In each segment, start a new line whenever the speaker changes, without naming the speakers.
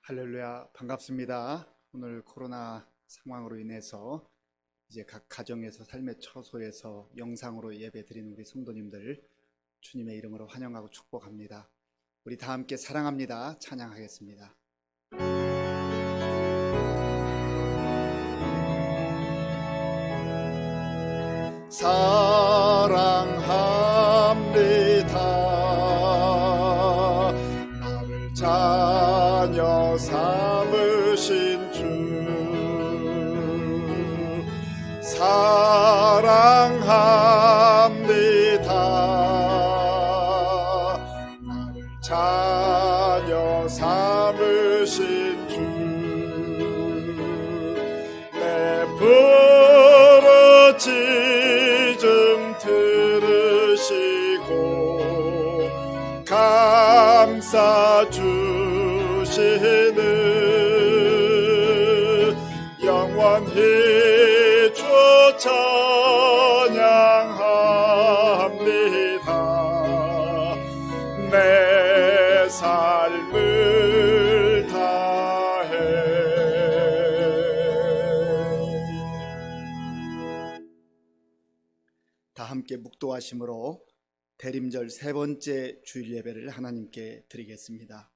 할렐루야, 반갑습니다. 오늘 코로나 상황으로 인해서 이제 각 가정에서 삶의 처소에서 영상으로 예배 드리는 우리 성도님들 주님의 이름으로 환영하고 축복합니다. 우리 다 함께 사랑합니다. 찬양하겠습니다. 사랑합니다. 나를 자녀 삼으신 주 사랑합니다. 나를 자녀 삼으신 주 내 부르짖음 들으시고 감싸 주시는 영원히 주 찬양합니다. 내 삶을 다해. 다 함께 묵도하심으로 대림절 세 번째 주일 예배를 하나님께 드리겠습니다.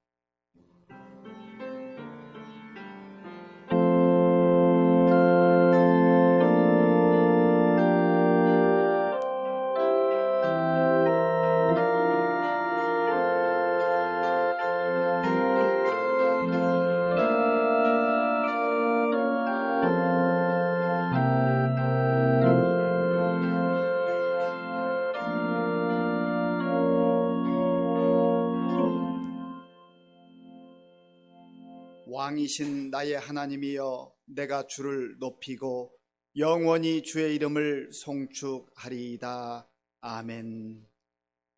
왕이신 나의 하나님이여, 내가 주를 높이고 영원히 주의 이름을 송축하리이다. 아멘.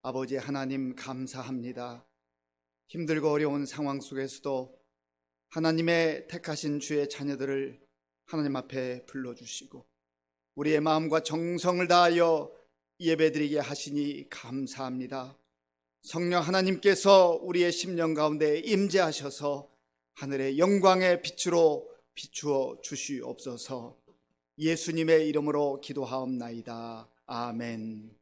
아버지 하나님, 감사합니다. 힘들고 어려운 상황 속에서도 하나님의 택하신 주의 자녀들을 하나님 앞에 불러주시고 우리의 마음과 정성을 다하여 예배드리게 하시니 감사합니다. 성령 하나님께서 우리의 심령 가운데 임재하셔서 하늘의 영광의 빛으로 비추어 주시옵소서. 예수님의 이름으로 기도하옵나이다. 아멘.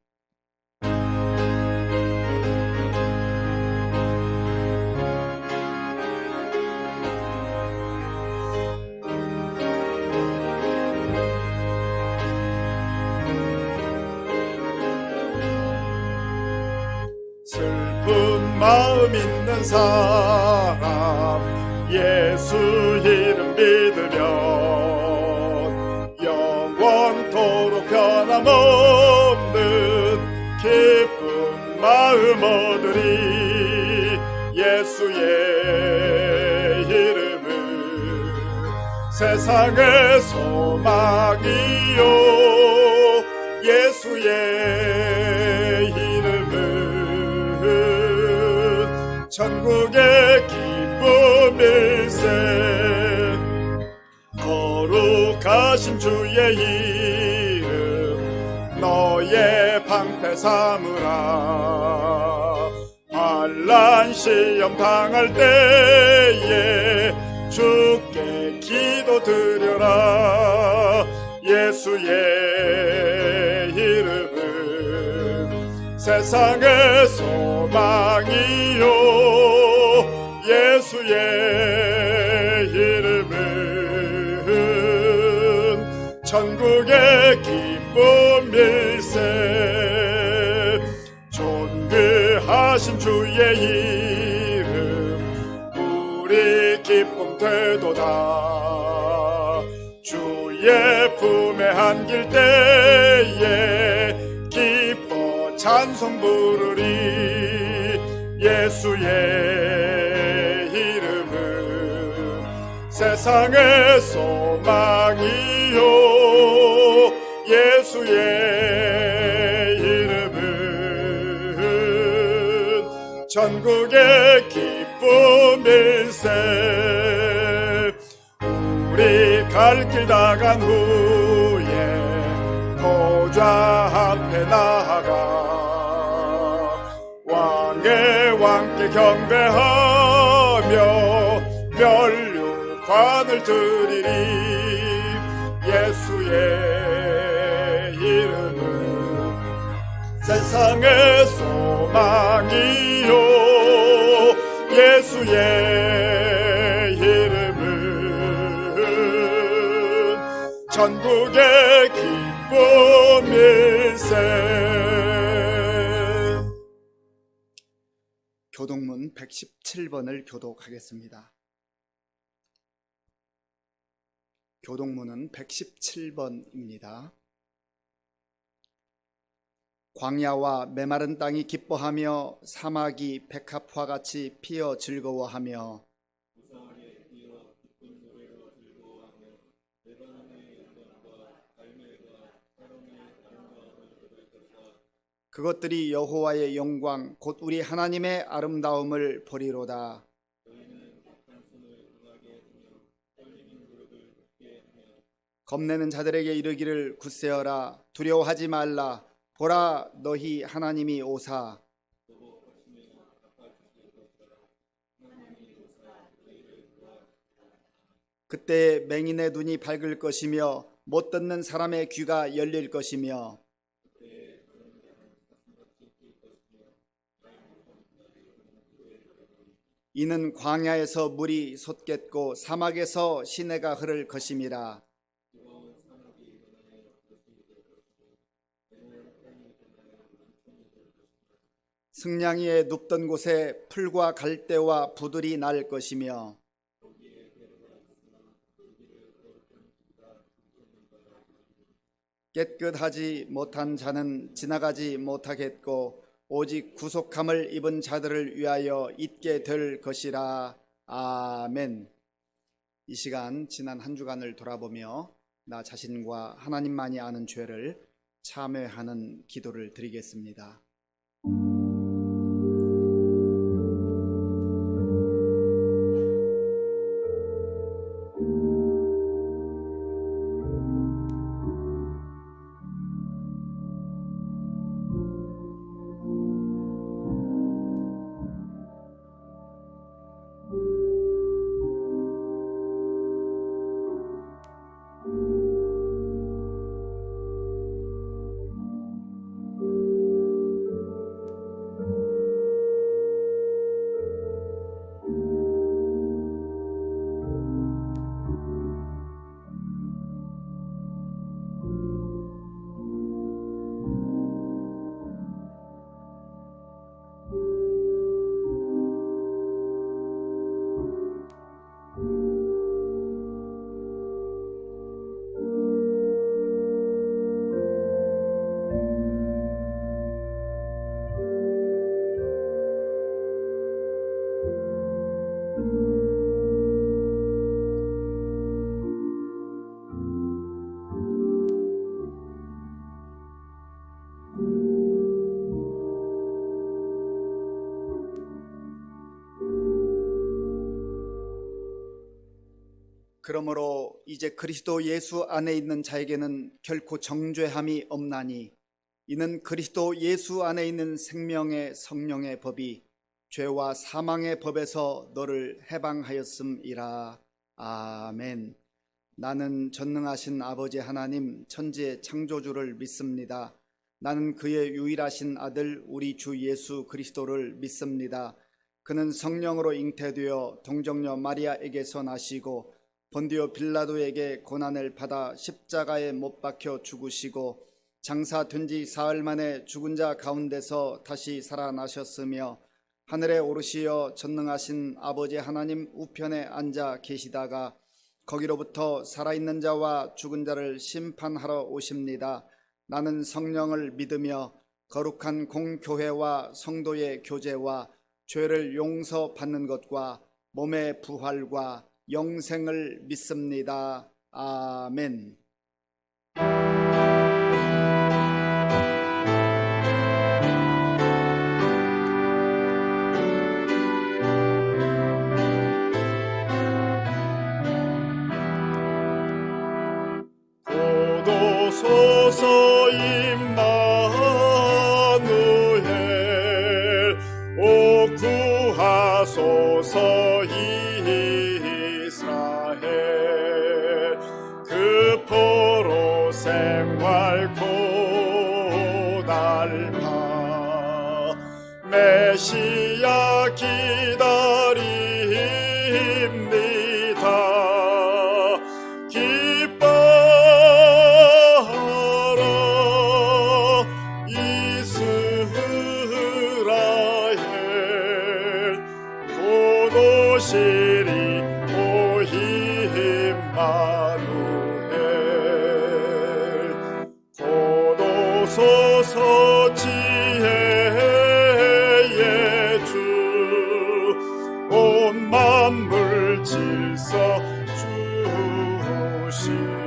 슬픈 마음 있는 사람 예수 이름 믿으면 영원토록 변함없는 기쁜 마음 얻으리. 예수의 이름은 세상의 소망이요, 예수의 이름은 천국의 기쁨일세. 거룩하신 주의 이름 너의 방패 삼으라. 환난 시험 당할 때에 주께 기도드려라. 예수의 이름은 세상의 소망이요, 예수의 이름은 천국의 기쁨일세. 존귀하신 주의 이름 우리 기쁨 되도다. 주의 품에 안길 때에 기뻐 찬송 부르리. 예수의 이름은 세상의 소망이요, 예수의 이름은 천국의 기쁨일세. 우리 갈 길 다 간 후에 보좌 앞에 나아가 왕의 왕께 경배하며
영광을 드리리. 예수의 이름은 세상의 소망이요, 예수의 이름은 전국의 기쁨일세.
교독문 117번을 교독하겠습니다. 교독문은 117번입니다. 광야와 메마른 땅이 기뻐하며 사막이 백합화 같이 피어 즐거워하며 그것들이 여호와의 영광 곧 우리 하나님의 아름다움을 보리로다. 겁내는 자들에게 이르기를 굳세어라, 두려워하지 말라. 보라, 너희 하나님이 오사. 그때 맹인의 눈이 밝을 것이며 못 듣는 사람의 귀가 열릴 것이며 이는 광야에서 물이 솟겠고 사막에서 시내가 흐를 것임이라. 승냥이에 눕던 곳에 풀과 갈대와 부들이 날 것이며 깨끗하지 못한 자는 지나가지 못하겠고 오직 구속함을 입은 자들을 위하여 있게 될 것이라. 아멘. 이 시간 지난 한 주간을 돌아보며 나 자신과 하나님만이 아는 죄를 참회하는 기도를 드리겠습니다. 그러므로 이제 그리스도 예수 안에 있는 자에게는 결코 정죄함이 없나니 이는 그리스도 예수 안에 있는 생명의 성령의 법이 죄와 사망의 법에서 너를 해방하였음이라. 아멘. 나는 전능하신 아버지 하나님 천지의 창조주를 믿습니다. 나는 그의 유일하신 아들 우리 주 예수 그리스도를 믿습니다. 그는 성령으로 잉태되어 동정녀 마리아에게서 나시고 본디오 빌라도에게 고난을 받아 십자가에 못 박혀 죽으시고 장사된 지 사흘 만에 죽은 자 가운데서 다시 살아나셨으며 하늘에 오르시어 전능하신 아버지 하나님 우편에 앉아 계시다가 거기로부터 살아있는 자와 죽은 자를 심판하러 오십니다. 나는 성령을 믿으며 거룩한 공교회와 성도의 교제와 죄를 용서받는 것과 몸의 부활과 영생을 믿습니다. 아멘.
오소서 임마누엘 오 구하소서 이스라엘 메시아 기다립니다. 기뻐하라 이스라엘, 곧 오시리 오 임마누엘. 곧 오소서 지혜의 주, 온 만물 질서 주시고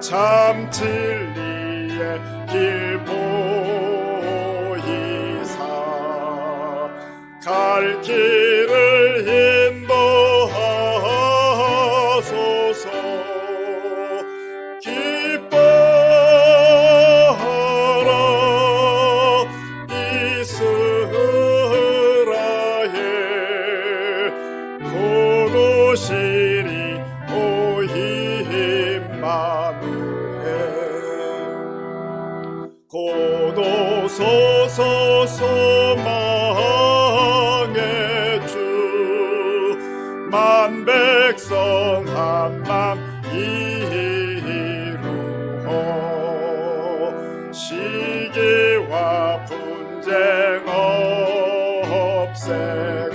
참 진리의 길 보이사 갈 길을 인도하소서. 기뻐하라 이스라엘, 곧 오시리 오 임마누엘. 곧 오소서 소망의 주, 만 백성 한맘 이루어 시기와 분쟁 없애고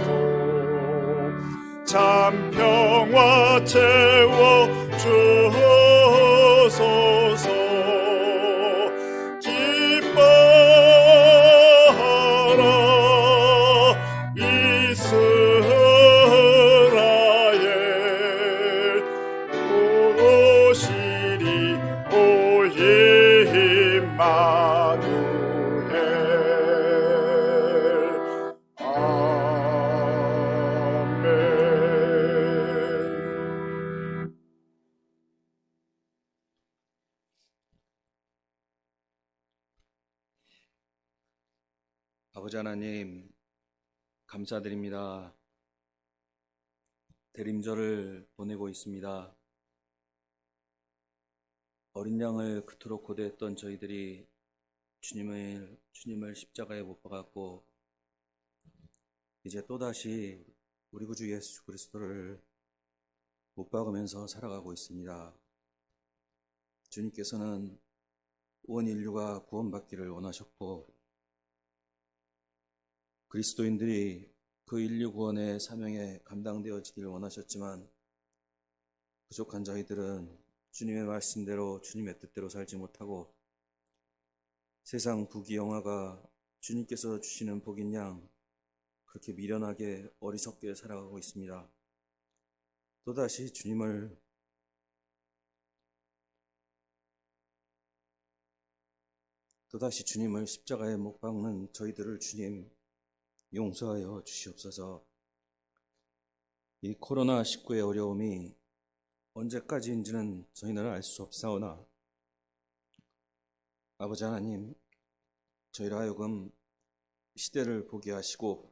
참 평화 채워 주소서. 기뻐하라 이스라엘, 곧 오시리 오 임마누엘. 아멘.
아버지 하나님, 감사드립니다. 대림절을 보내고 있습니다. 어린 양을 그토록 고대했던 저희들이 주님을 십자가에 못 박았고, 이제 또다시 우리 구주 예수 그리스도를 못 박으면서 살아가고 있습니다. 주님께서는 온 인류가 구원받기를 원하셨고, 그리스도인들이 그 인류 구원의 사명에 감당되어지기를 원하셨지만, 부족한 저희들은 주님의 말씀대로 주님의 뜻대로 살지 못하고 세상 부귀영화가 주님께서 주시는 복인 양 그렇게 미련하게 어리석게 살아가고 있습니다. 또다시 주님을 십자가에 못 박는 저희들을 주님 용서하여 주시옵소서. 이 코로나19의 어려움이 언제까지인지는 저희는 알 수 없사오나, 아버지 하나님, 저희를 하여금 시대를 보게 하시고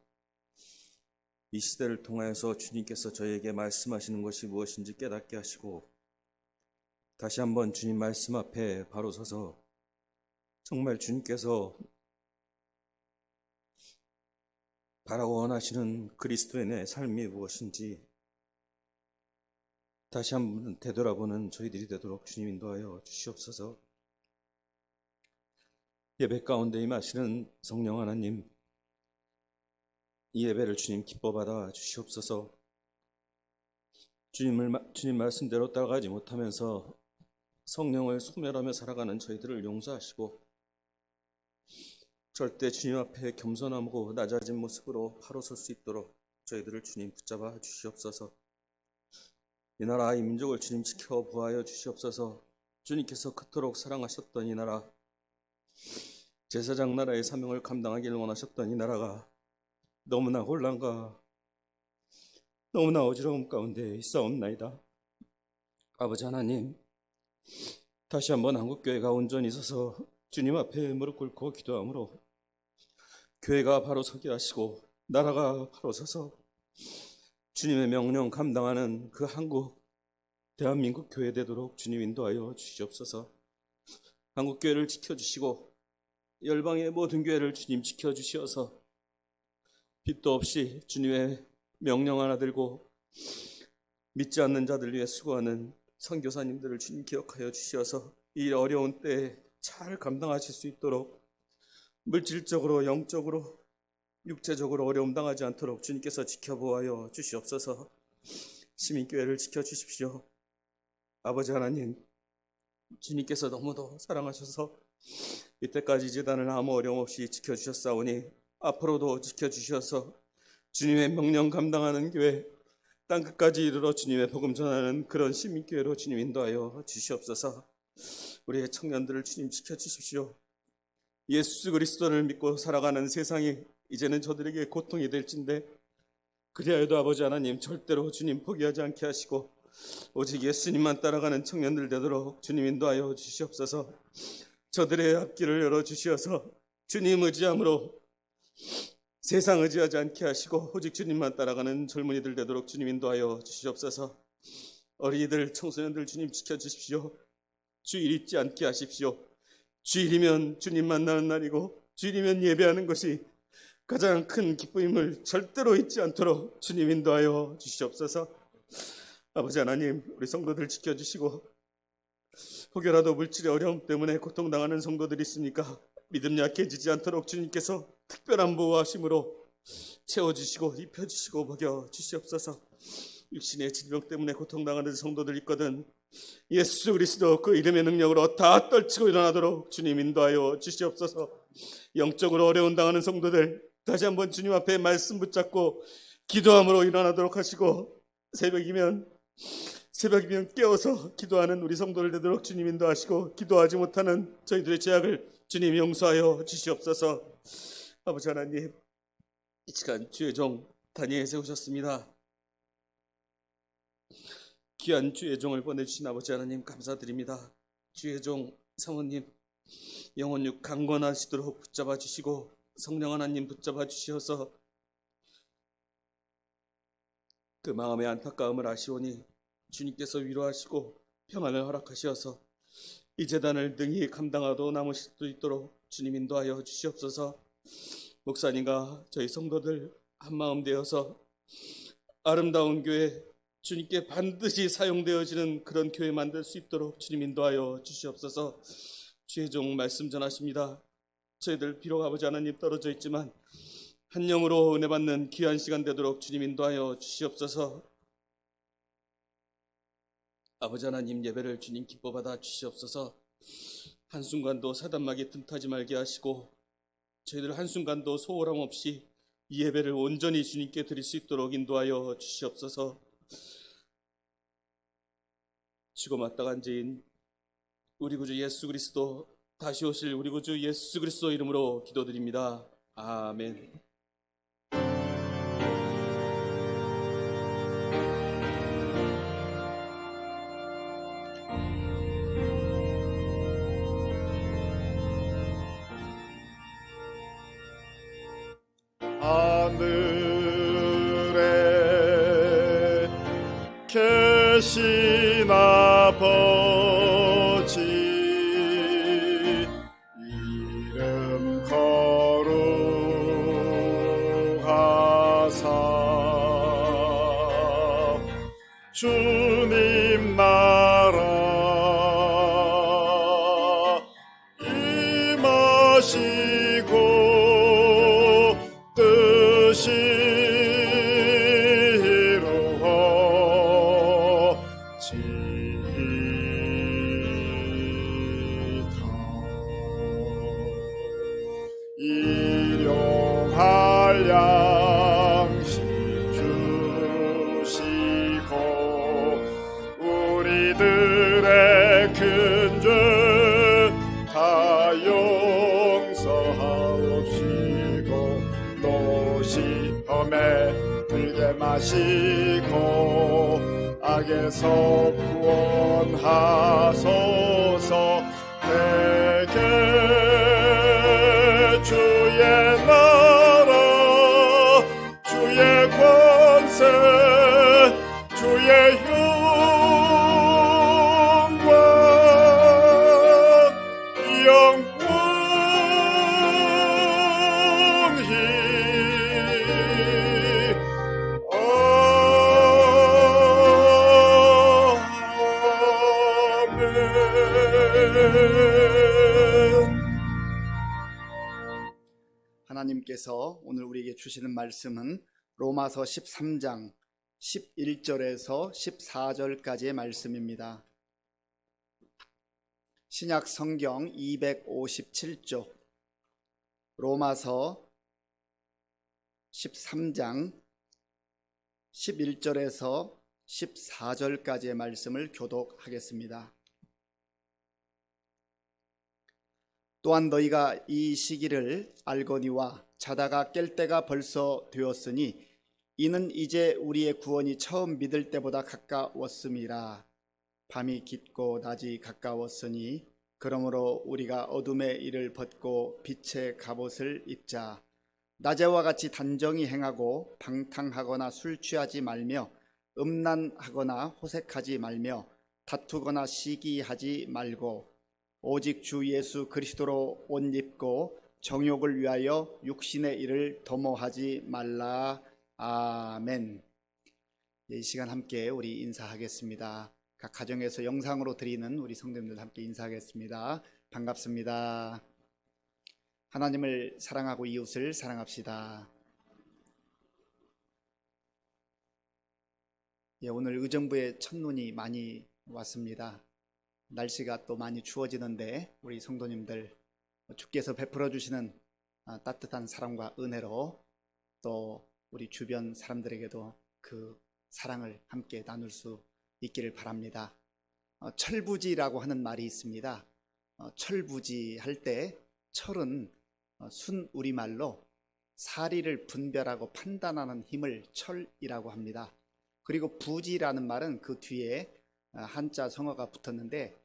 이 시대를 통하여서 주님께서 저희에게 말씀하시는 것이 무엇인지 깨닫게 하시고, 다시 한번 주님 말씀 앞에 바로 서서 정말 주님께서 바라고 원하시는 그리스도인의 삶이 무엇인지 다시 한번 되돌아보는 저희들이 되도록 주님 인도하여 주시옵소서. 예배 가운데 임하시는 성령 하나님, 이 예배를 주님 기뻐 받아 주시옵소서. 주님 말씀대로 따라가지 못하면서 성령을 소멸하며 살아가는 저희들을 용서하시고, 절대 주님 앞에 겸손하고 낮아진 모습으로 바로 설 수 있도록 저희들을 주님 붙잡아 주시옵소서. 이 나라 이 민족을 주님 지켜 보하여 주시옵소서. 주님께서 그토록 사랑하셨던 이 나라, 제사장 나라의 사명을 감당하기를 원하셨던 이 나라가 너무나 혼란과 너무나 어지러움 가운데 있사옵나이다. 아버지 하나님, 다시 한번 한국교회가 온전히 서서 주님 앞에 무릎 꿇고 기도함으로 교회가 바로 서게 하시고 나라가 바로 서서 주님의 명령 감당하는 그 한국 대한민국 교회 되도록 주님 인도하여 주시옵소서. 한국교회를 지켜주시고 열방의 모든 교회를 주님 지켜주시어서 빛도 없이 주님의 명령 하나 들고 믿지 않는 자들 위해 수고하는 선교사님들을 주님 기억하여 주시어서 이 어려운 때에 잘 감당하실 수 있도록 물질적으로 영적으로 육체적으로 어려움 당하지 않도록 주님께서 지켜보아여 주시옵소서. 시민교회를 지켜주십시오. 아버지 하나님, 주님께서 너무도 사랑하셔서 이때까지 재단을 아무 어려움 없이 지켜주셨사오니 앞으로도 지켜주셔서 주님의 명령 감당하는 교회, 땅끝까지 이르러 주님의 복음 전하는 그런 시민교회로 주님 인도하여 주시옵소서. 우리의 청년들을 주님 지켜주십시오. 예수 그리스도를 믿고 살아가는 세상이 이제는 저들에게 고통이 될진데 그리하여도 아버지 하나님 절대로 주님 포기하지 않게 하시고 오직 예수님만 따라가는 청년들 되도록 주님 인도하여 주시옵소서. 저들의 앞길을 열어주시어서 주님 의지함으로 세상 의지하지 않게 하시고 오직 주님만 따라가는 젊은이들 되도록 주님 인도하여 주시옵소서. 어린이들 청소년들 주님 지켜주십시오. 주일 잊지 않게 하십시오. 주일이면 주님 만나는 날이고 주일이면 예배하는 것이 가장 큰 기쁨임을 절대로 잊지 않도록 주님 인도하여 주시옵소서. 아버지 하나님, 우리 성도들 지켜주시고 혹여라도 물질의 어려움 때문에 고통당하는 성도들이 있으니까 믿음 약해지지 않도록 주님께서 특별한 보호하심으로 채워주시고 입혀주시고 먹여주시옵소서. 육신의 질병 때문에 고통당하는 성도들 있거든 예수 그리스도 그 이름의 능력으로 다 떨치고 일어나도록 주님 인도하여 주시옵소서. 영적으로 어려움 당하는 성도들 다시 한번 주님 앞에 말씀 붙잡고 기도함으로 일어나도록 하시고 새벽이면 깨어서 기도하는 우리 성도들 되도록 주님 인도하시고 기도하지 못하는 저희들의 죄악을 주님 용서하여 주시옵소서. 아버지 하나님, 이 시간 주의 종 다니엘 세우셨습니다. 귀한 주의 종을 보내주신 아버지 하나님 감사드립니다. 주의 종 사모님 영혼육 강건하시도록 붙잡아 주시고 성령 하나님 붙잡아 주시어서 그 마음의 안타까움을 아시오니 주님께서 위로하시고 평안을 허락하시어서 이 재단을 능히 감당하도 남으실 수 있도록 주님 인도하여 주시옵소서. 목사님과 저희 성도들 한마음 되어서 아름다운 교회, 주님께 반드시 사용되어지는 그런 교회 만들 수 있도록 주님 인도하여 주시옵소서. 주의 종 말씀 전하십니다. 저희들 비록 아버지 하나님 떨어져 있지만 한 영으로 은혜 받는 귀한 시간 되도록 주님 인도하여 주시옵소서. 아버지 하나님, 예배를 주님 기뻐 받아 주시옵소서. 한순간도 사단막이 틈타지 말게 하시고 저희들 한순간도 소홀함 없이 이 예배를 온전히 주님께 드릴 수 있도록 인도하여 주시옵소서. 죽어 마땅한 죄인 우리 구주 예수 그리스도, 다시 오실 우리 구주 예수 그리스도 이름으로 기도드립니다. 아멘.
하늘에 계신 아버지 이름 거룩하사 주님 나라 임하시고 뜻이 일용할 양식 주시고 우리들의 큰 죄 다 용서하옵시고 또 시험에 들게 마시고 악에서 구원하소서. 내게 주의 나라 주의 권세 주의 영광 영원히
하나님께서 오늘 우리에게 주시는 말씀은 로마서 13장 11절에서 14절까지의 말씀입니다. 신약 성경 257쪽 로마서 13장 11절에서 14절까지의 말씀을 교독하겠습니다. 또한 너희가 이 시기를 알거니와 자다가 깰 때가 벌써 되었으니 이는 이제 우리의 구원이 처음 믿을 때보다 가까웠음이라. 밤이 깊고 낮이 가까웠으니 그러므로 우리가 어둠의 일을 벗고 빛의 갑옷을 입자. 낮에와 같이 단정히 행하고 방탕하거나 술 취하지 말며 음란하거나 호색하지 말며 다투거나 시기하지 말고 오직 주 예수 그리스도로 옷 입고 정욕을 위하여 육신의 일을 도모하지 말라. 아멘. 이 시간 함께 우리 인사하겠습니다. 각 가정에서 영상으로 드리는 우리 성도님들 함께 인사하겠습니다. 반갑습니다. 하나님을 사랑하고 이웃을 사랑합시다. 오늘 의정부에 첫눈이 많이 왔습니다. 날씨가 또 많이 추워지는데 우리 성도님들 주께서 베풀어 주시는 따뜻한 사랑과 은혜로 또 우리 주변 사람들에게도 그 사랑을 함께 나눌 수 있기를 바랍니다. 철부지라고 하는 말이 있습니다. 철부지 할 때 철은 순 우리말로 사리를 분별하고 판단하는 힘을 철이라고 합니다. 그리고 부지라는 말은 그 뒤에 한자 성어가 붙었는데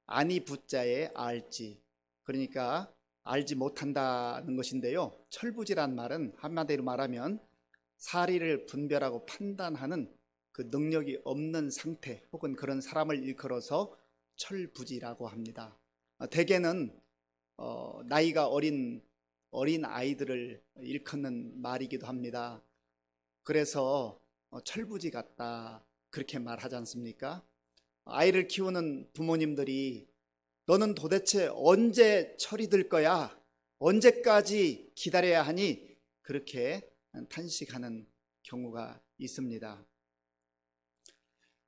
아니 부자에 알지, 그러니까 알지 못한다는 것인데요. 철부지란 말은 한마디로 말하면 사리를 분별하고 판단하는 그 능력이 없는 상태 혹은 그런 사람을 일컬어서 철부지라고 합니다. 대개는 나이가 어린 아이들을 일컫는 말이기도 합니다. 그래서 철부지 같다 그렇게 말하지 않습니까? 아이를 키우는 부모님들이 너는 도대체 언제 철이 들 거야? 언제까지 기다려야 하니? 그렇게 탄식하는 경우가 있습니다.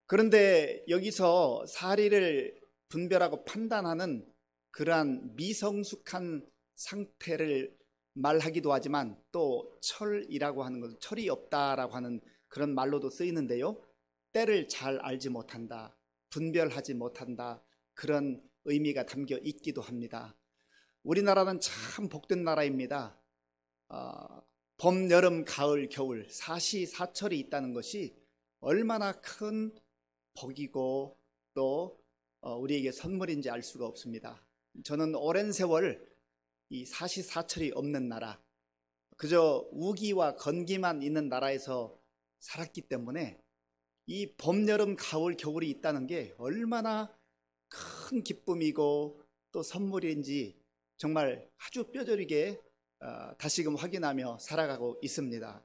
그런데 여기서 사리를 분별하고 판단하는 그러한 미성숙한 상태를 말하기도 하지만 또 철이라고 하는 것은 철이 없다라고 하는 그런 말로도 쓰이는데요. 때를 잘 알지 못한다, 분별하지 못한다, 그런 의미가 담겨 있기도 합니다. 우리나라는 참 복된 나라입니다. 봄, 여름, 가을, 겨울 사시사철이 있다는 것이 얼마나 큰 복이고 또 우리에게 선물인지 알 수가 없습니다. 저는 오랜 세월 이 사시사철이 없는 나라, 그저 우기와 건기만 있는 나라에서 살았기 때문에 이 봄, 여름, 가을, 겨울이 있다는 게 얼마나 큰 기쁨이고 또 선물인지 정말 아주 뼈저리게 다시금 확인하며 살아가고 있습니다.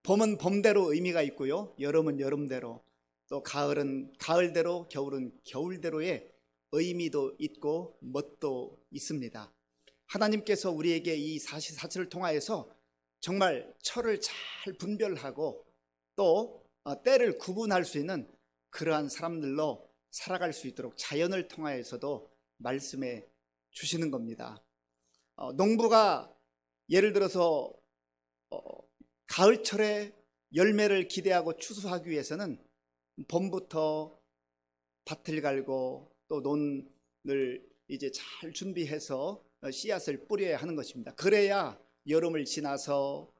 봄은 봄대로 의미가 있고요, 여름은 여름대로, 또 가을은 가을대로, 겨울은 겨울대로의 의미도 있고 멋도 있습니다. 하나님께서 우리에게 이 사시사철을 통하여서 정말 철을 잘 분별하고 또 때를 구분할 수 있는 그러한 사람들로 살아갈 수 있도록 자연을 통하여서도 말씀해 주시는 겁니다. 농부가 예를 들어서 가을철에 열매를 기대하고 추수하기 위해서는 봄부터 밭을 갈고 또 논을 이제 잘 준비해서 씨앗을 뿌려야 하는 것입니다. 그래야 여름을 지나서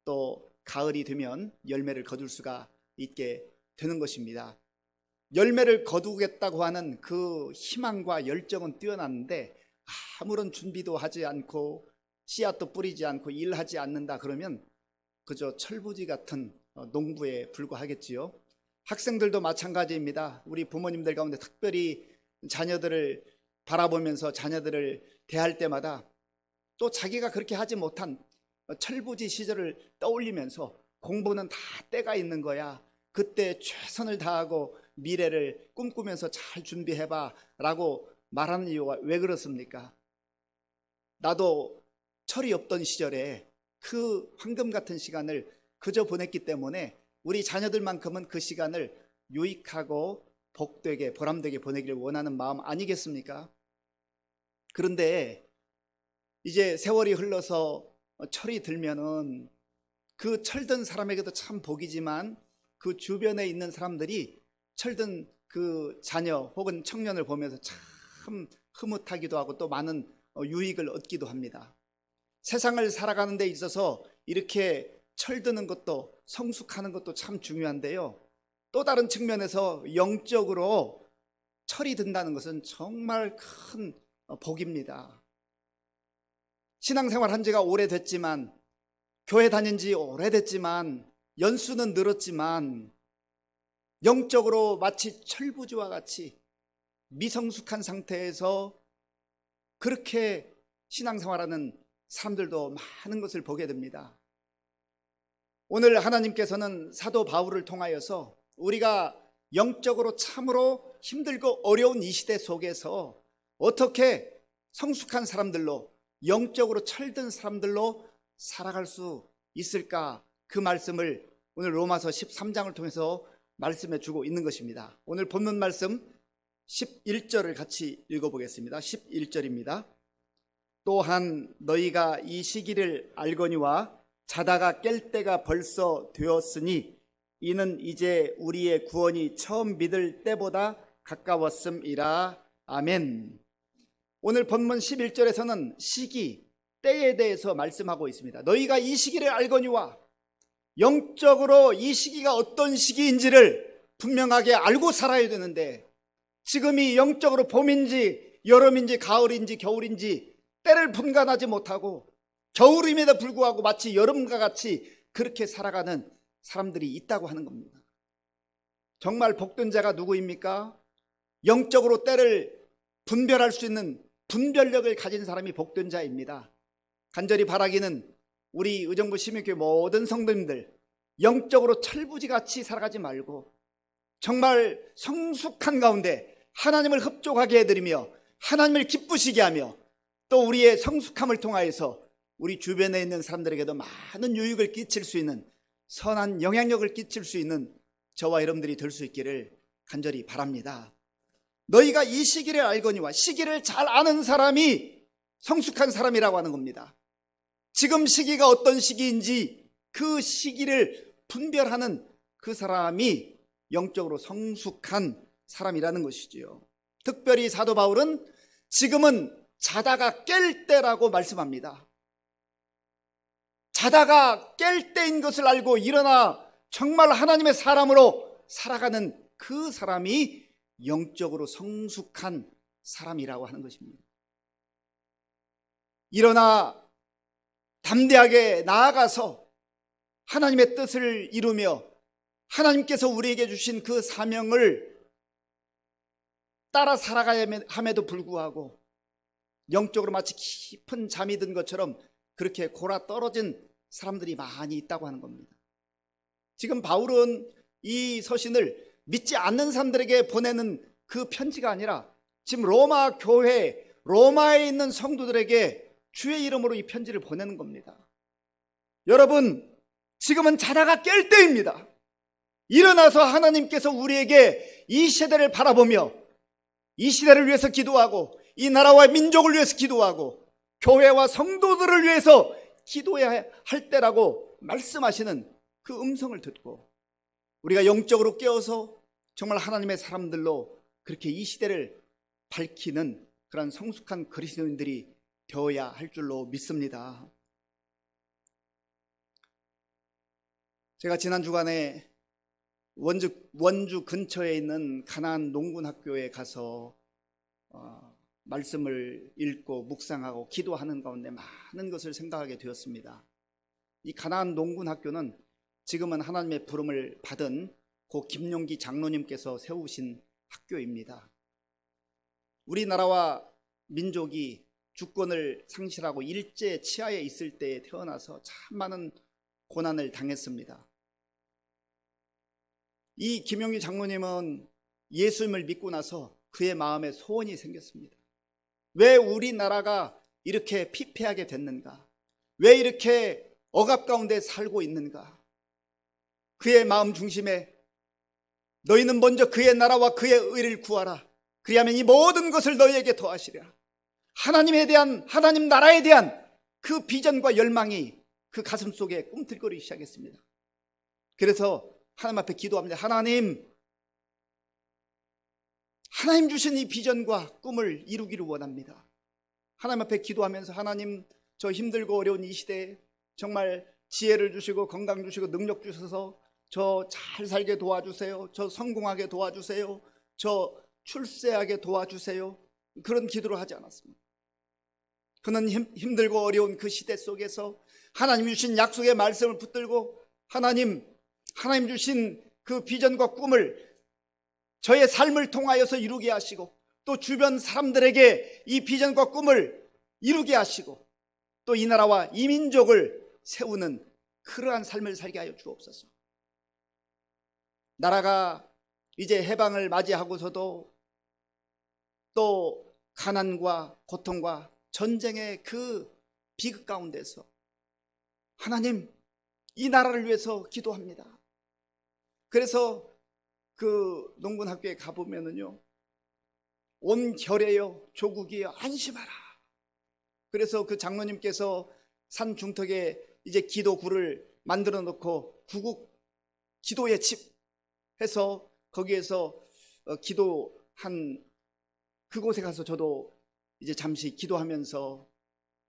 또 가을이 되면 열매를 거둘 수가 있게 되는 것입니다. 열매를 거두겠다고 하는 그 희망과 열정은 뛰어났는데 아무런 준비도 하지 않고 씨앗도 뿌리지 않고 일하지 않는다 그러면 그저 철부지 같은 농부에 불과하겠지요. 학생들도 마찬가지입니다. 우리 부모님들 가운데 특별히 자녀들을 바라보면서 자녀들을 대할 때마다 또 자기가 그렇게 하지 못한 철부지 시절을 떠올리면서 공부는 다 때가 있는 거야, 그때 최선을 다하고 미래를 꿈꾸면서 잘 준비해봐 라고 말하는 이유가 왜 그렇습니까? 나도 철이 없던 시절에 그 황금 같은 시간을 그저 보냈기 때문에 우리 자녀들만큼은 그 시간을 유익하고 복되게 보람되게 보내기를 원하는 마음 아니겠습니까? 그런데 이제 세월이 흘러서 철이 들면은 그 철든 사람에게도 참 복이지만 그 주변에 있는 사람들이 철든 그 자녀 혹은 청년을 보면서 참 흐뭇하기도 하고 또 많은 유익을 얻기도 합니다. 세상을 살아가는 데 있어서 이렇게 철드는 것도 성숙하는 것도 참 중요한데요, 또 다른 측면에서 영적으로 철이 든다는 것은 정말 큰 복입니다. 신앙생활 한 지가 오래됐지만, 교회 다닌 지 오래됐지만, 연수는 늘었지만 영적으로 마치 철부지와 같이 미성숙한 상태에서 그렇게 신앙생활하는 사람들도 많은 것을 보게 됩니다. 오늘 하나님께서는 사도 바울을 통하여서 우리가 영적으로 참으로 힘들고 어려운 이 시대 속에서 어떻게 성숙한 사람들로, 영적으로 철든 사람들로 살아갈 수 있을까, 그 말씀을 오늘 로마서 13장을 통해서 말씀해 주고 있는 것입니다. 오늘 본문 말씀 11절을 같이 읽어보겠습니다. 11절입니다. 또한 너희가 이 시기를 알거니와 자다가 깰 때가 벌써 되었으니 이는 이제 우리의 구원이 처음 믿을 때보다 가까웠음이라. 아멘. 오늘 본문 11절에서는 시기, 때에 대해서 말씀하고 있습니다. 너희가 이 시기를 알거니와, 영적으로 이 시기가 어떤 시기인지를 분명하게 알고 살아야 되는데, 지금이 영적으로 봄인지 여름인지 가을인지 겨울인지 때를 분간하지 못하고 겨울임에도 불구하고 마치 여름과 같이 그렇게 살아가는 사람들이 있다고 하는 겁니다. 정말 복된 자가 누구입니까? 영적으로 때를 분별할 수 있는 분별력을 가진 사람이 복된 자입니다. 간절히 바라기는 우리 의정부 시민교회 모든 성도님들, 영적으로 철부지같이 살아가지 말고 정말 성숙한 가운데 하나님을 흡족하게 해드리며 하나님을 기쁘시게 하며 또 우리의 성숙함을 통하여서 우리 주변에 있는 사람들에게도 많은 유익을 끼칠 수 있는, 선한 영향력을 끼칠 수 있는 저와 여러분들이 될 수 있기를 간절히 바랍니다. 너희가 이 시기를 알거니와, 시기를 잘 아는 사람이 성숙한 사람이라고 하는 겁니다. 지금 시기가 어떤 시기인지 그 시기를 분별하는 그 사람이 영적으로 성숙한 사람이라는 것이지요. 특별히 사도 바울은 지금은 자다가 깰 때라고 말씀합니다. 자다가 깰 때인 것을 알고 일어나 정말 하나님의 사람으로 살아가는 그 사람이 영적으로 성숙한 사람이라고 하는 것입니다. 일어나 담대하게 나아가서 하나님의 뜻을 이루며 하나님께서 우리에게 주신 그 사명을 따라 살아가야 함에도 불구하고 영적으로 마치 깊은 잠이 든 것처럼 그렇게 골아 떨어진 사람들이 많이 있다고 하는 겁니다. 지금 바울은 이 서신을 믿지 않는 사람들에게 보내는 그 편지가 아니라 지금 로마 교회, 로마에 있는 성도들에게 주의 이름으로 이 편지를 보내는 겁니다. 여러분, 지금은 자다가 깰 때입니다. 일어나서 하나님께서 우리에게 이 시대를 바라보며 이 시대를 위해서 기도하고 이 나라와 민족을 위해서 기도하고 교회와 성도들을 위해서 기도해야 할 때라고 말씀하시는 그 음성을 듣고 우리가 영적으로 깨어서 정말 하나님의 사람들로 그렇게 이 시대를 밝히는 그런 성숙한 그리스도인들이 되어야 할 줄로 믿습니다. 제가 지난 주간에 원주 근처에 있는 가나안 농군학교에 가서 말씀을 읽고 묵상하고 기도하는 가운데 많은 것을 생각하게 되었습니다. 이 가나안 농군학교는 지금은 하나님의 부름을 받은 고 김용기 장로님께서 세우신 학교입니다. 우리나라와 민족이 주권을 상실하고 일제 치하에 있을 때에 태어나서 참 많은 고난을 당했습니다. 이 김용기 장로님은 예수님을 믿고 나서 그의 마음에 소원이 생겼습니다. 왜 우리나라가 이렇게 피폐하게 됐는가? 왜 이렇게 억압 가운데 살고 있는가? 그의 마음 중심에 너희는 먼저 그의 나라와 그의 의를 구하라. 그리하면 이 모든 것을 너희에게 더하시리라. 하나님에 대한, 하나님 나라에 대한 그 비전과 열망이 그 가슴 속에 꿈틀거리기 시작했습니다. 그래서 하나님 앞에 기도합니다. 하나님 주신 이 비전과 꿈을 이루기를 원합니다. 하나님 앞에 기도하면서 하나님, 저 힘들고 어려운 이 시대에 정말 지혜를 주시고 건강 주시고 능력 주셔서 저 잘 살게 도와주세요. 저 성공하게 도와주세요. 저 출세하게 도와주세요. 그런 기도를 하지 않았습니다. 그는 힘들고 어려운 그 시대 속에서 하나님 주신 약속의 말씀을 붙들고 하나님 주신 그 비전과 꿈을 저의 삶을 통하여서 이루게 하시고 또 주변 사람들에게 이 비전과 꿈을 이루게 하시고 또 이 나라와 이 민족을 세우는 그러한 삶을 살게 하여 주옵소서. 나라가 이제 해방을 맞이하고서도 또 가난과 고통과 전쟁의 그 비극 가운데서 하나님 이 나라를 위해서 기도합니다. 그래서 그 농군학교에 가보면은요, 온 결에요 조국이여 안심하라. 그래서 그 장로님께서 산 중턱에 이제 기도굴을 만들어 놓고 구국 기도의 집 해서 거기에서 기도한 그곳에 가서 저도 이제 잠시 기도하면서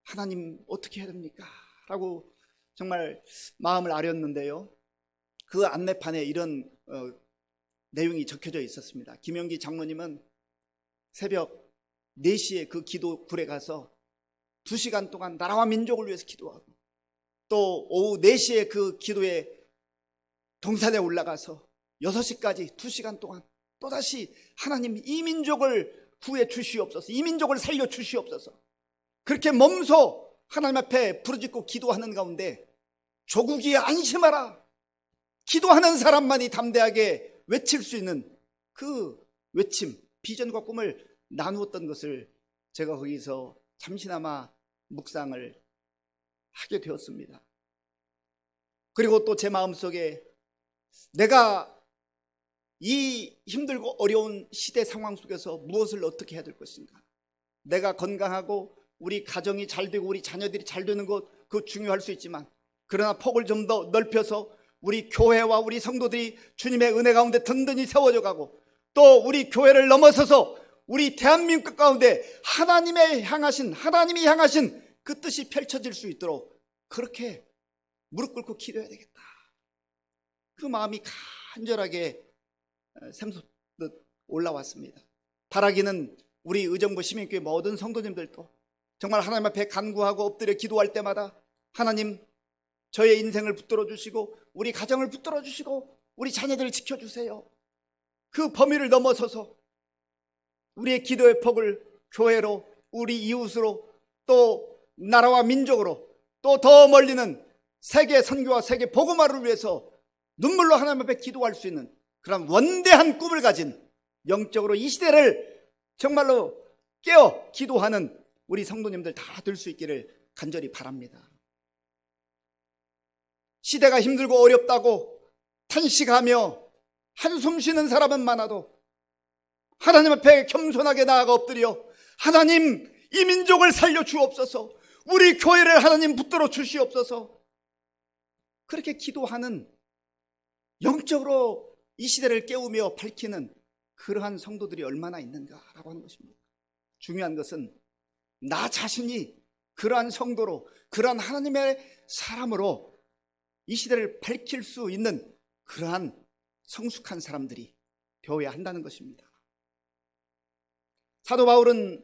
하나님 어떻게 해야 됩니까? 라고 정말 마음을 아렸는데요. 그 안내판에 이런 내용이 적혀져 있었습니다. 김영기 장로님은 새벽 4시에 그 기도굴에 가서 2시간 동안 나라와 민족을 위해서 기도하고 또 오후 4시에 그 기도에 동산에 올라가서 6시까지 2시간 동안 또다시 하나님 이 민족을 구해 주시옵소서, 이 민족을 살려 주시옵소서, 그렇게 몸소 하나님 앞에 부르짖고 기도하는 가운데 조국이 안심하라, 기도하는 사람만이 담대하게 외칠 수 있는 그 외침, 비전과 꿈을 나누었던 것을 제가 거기서 잠시나마 묵상을 하게 되었습니다. 그리고 또 제 마음속에 내가 이 힘들고 어려운 시대 상황 속에서 무엇을 어떻게 해야 될 것인가, 내가 건강하고 우리 가정이 잘 되고 우리 자녀들이 잘 되는 것, 그거 중요할 수 있지만 그러나 폭을 좀 더 넓혀서 우리 교회와 우리 성도들이 주님의 은혜 가운데 든든히 세워져 가고 또 우리 교회를 넘어서서 우리 대한민국 가운데 하나님이 향하신 그 뜻이 펼쳐질 수 있도록 그렇게 무릎 꿇고 기도해야 되겠다. 그 마음이 간절하게 샘솟듯 올라왔습니다. 바라기는 우리 의정부 시민교회 모든 성도님들도 정말 하나님 앞에 간구하고 엎드려 기도할 때마다 하나님 저의 인생을 붙들어 주시고 우리 가정을 붙들어 주시고 우리 자녀들을 지켜주세요. 그 범위를 넘어서서 우리의 기도의 폭을 교회로, 우리 이웃으로, 또 나라와 민족으로, 또 더 멀리는 세계 선교와 세계 복음화를 위해서 눈물로 하나님 앞에 기도할 수 있는 그런 원대한 꿈을 가진, 영적으로 이 시대를 정말로 깨어 기도하는 우리 성도님들 다 될 수 있기를 간절히 바랍니다. 시대가 힘들고 어렵다고 탄식하며 한숨 쉬는 사람은 많아도 하나님 앞에 겸손하게 나아가 엎드려 하나님 이 민족을 살려 주옵소서, 우리 교회를 하나님 붙들어 주시옵소서, 그렇게 기도하는, 영적으로 이 시대를 깨우며 밝히는 그러한 성도들이 얼마나 있는가라고 하는 것입니다. 중요한 것은 나 자신이 그러한 성도로, 그러한 하나님의 사람으로 이 시대를 밝힐 수 있는 그러한 성숙한 사람들이 되어야 한다는 것입니다. 사도 바울은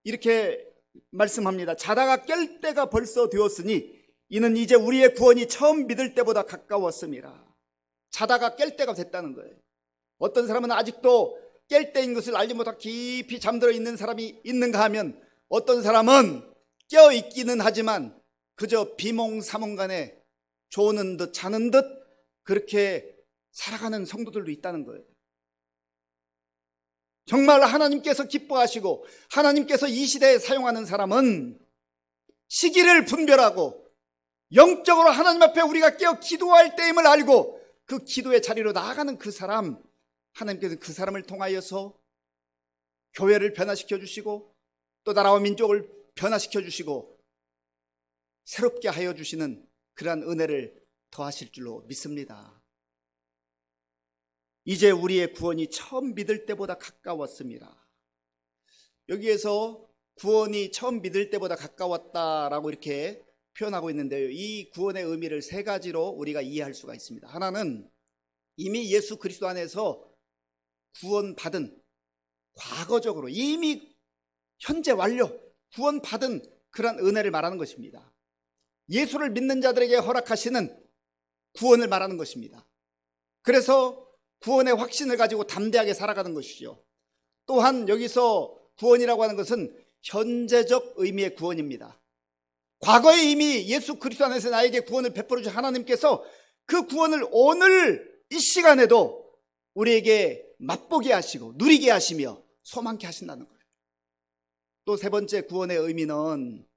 이렇게 말씀합니다. 자다가 깰 때가 벌써 되었으니 이는 이제 우리의 구원이 처음 믿을 때보다 가까웠습니다. 자다가 깰 때가 됐다는 거예요. 어떤 사람은 아직도 깰 때인 것을 알지 못하고 깊이 잠들어 있는 사람이 있는가 하면 어떤 사람은 깨어 있기는 하지만 그저 비몽사몽간에 조는 듯 자는 듯 그렇게 살아가는 성도들도 있다는 거예요. 정말 하나님께서 기뻐하시고 하나님께서 이 시대에 사용하는 사람은 시기를 분별하고 영적으로 하나님 앞에 우리가 깨어 기도할 때임을 알고 그 기도의 자리로 나아가는 그 사람, 하나님께서 그 사람을 통하여서 교회를 변화시켜 주시고 또 나라와 민족을 변화시켜 주시고 새롭게 하여 주시는 그러한 은혜를 더하실 줄로 믿습니다. 이제 우리의 구원이 처음 믿을 때보다 가까웠습니다. 여기에서 구원이 처음 믿을 때보다 가까웠다라고 이렇게 표현하고 있는데요. 이 구원의 의미를 세 가지로 우리가 이해할 수가 있습니다. 하나는 이미 예수 그리스도 안에서 구원받은, 과거적으로 이미 현재 완료 구원받은 그런 은혜를 말하는 것입니다. 예수를 믿는 자들에게 허락하시는 구원을 말하는 것입니다. 그래서 구원의 확신을 가지고 담대하게 살아가는 것이죠. 또한 여기서 구원이라고 하는 것은 현재적 의미의 구원입니다. 과거에 이미 예수 그리스도 안에서 나에게 구원을 베풀어 주신 하나님께서 그 구원을 오늘 이 시간에도 우리에게 맛보게 하시고 누리게 하시며 소망케 하신다는 거예요. 또 세 번째 구원의 의미는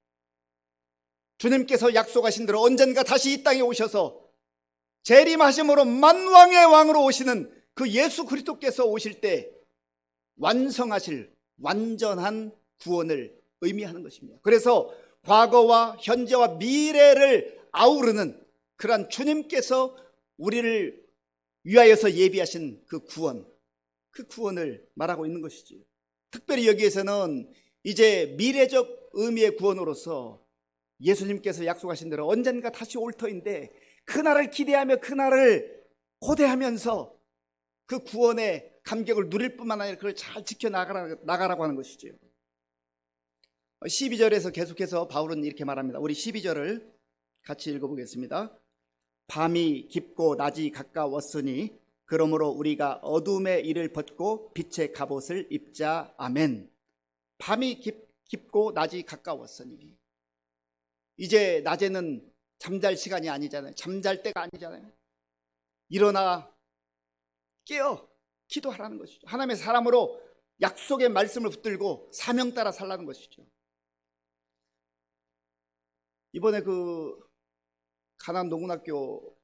주님께서 약속하신 대로 언젠가 다시 이 땅에 오셔서 재림하심으로 만왕의 왕으로 오시는 그 예수 그리스도께서 오실 때 완성하실 완전한 구원을 의미하는 것입니다. 그래서 과거와 현재와 미래를 아우르는 그러한 주님께서 우리를 위하여서 예비하신 그 구원을 말하고 있는 것이지. 특별히 여기에서는 이제 미래적 의미의 구원으로서 예수님께서 약속하신 대로 언젠가 다시 올 터인데 그날을 기대하며 그날을 고대하면서 그 구원의 감격을 누릴 뿐만 아니라 그걸 잘 지켜나가라고 하는 것이죠. 12절에서 계속해서 바울은 이렇게 말합니다. 우리 12절을 같이 읽어보겠습니다. 밤이 깊고 낮이 가까웠으니 그러므로 우리가 어둠의 일을 벗고 빛의 갑옷을 입자. 아멘. 밤이 깊고 낮이 가까웠으니, 이제 낮에는 잠잘 시간이 아니잖아요. 잠잘 때가 아니잖아요. 일어나 깨어 기도하라는 것이죠. 하나님의 사람으로 약속의 말씀을 붙들고 사명 따라 살라는 것이죠. 이번에 그 가남 농군학교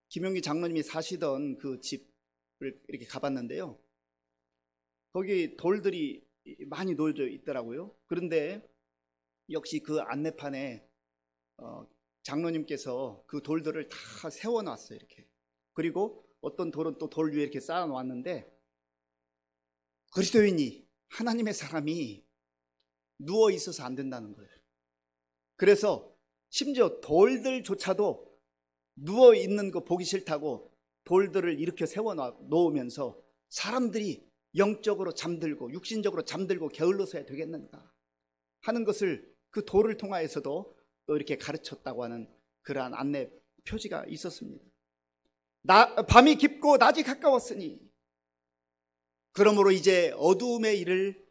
김용기 장로님이 사시던 그 집을 이렇게 가봤는데요. 거기 돌들이 많이 놓여져 있더라고요. 그런데 역시 그 안내판에 장로님께서 그 돌들을 다 세워놨어요. 이렇게. 그리고 어떤 돌은 또 돌 위에 이렇게 쌓아놓았는데 그리스도인이, 하나님의 사람이 누워 있어서 안 된다는 거예요. 그래서 심지어 돌들조차도 누워 있는 거 보기 싫다고 돌들을 이렇게 세워 놓으면서 사람들이 영적으로 잠들고 육신적으로 잠들고 게을러서야 되겠는가 하는 것을 그 돌을 통하여서도 또 이렇게 가르쳤다고 하는 그러한 안내 표지가 있었습니다. 밤이 깊고 낮이 가까웠으니 그러므로 이제 어두움의 일을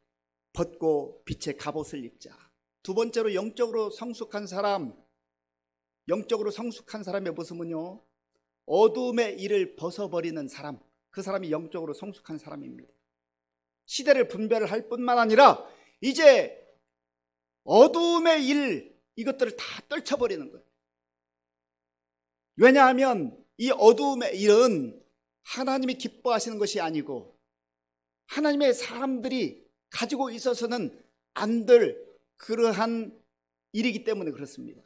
벗고 빛의 갑옷을 입자. 두 번째로 영적으로 성숙한 사람의 모습은요, 어두움의 일을 벗어버리는 사람, 그 사람이 영적으로 성숙한 사람입니다. 시대를 분별할 뿐만 아니라 이제 어두움의 일, 이것들을 다 떨쳐버리는 거예요. 왜냐하면 이 어두움의 일은 하나님이 기뻐하시는 것이 아니고 하나님의 사람들이 가지고 있어서는 안 될 그러한 일이기 때문에 그렇습니다.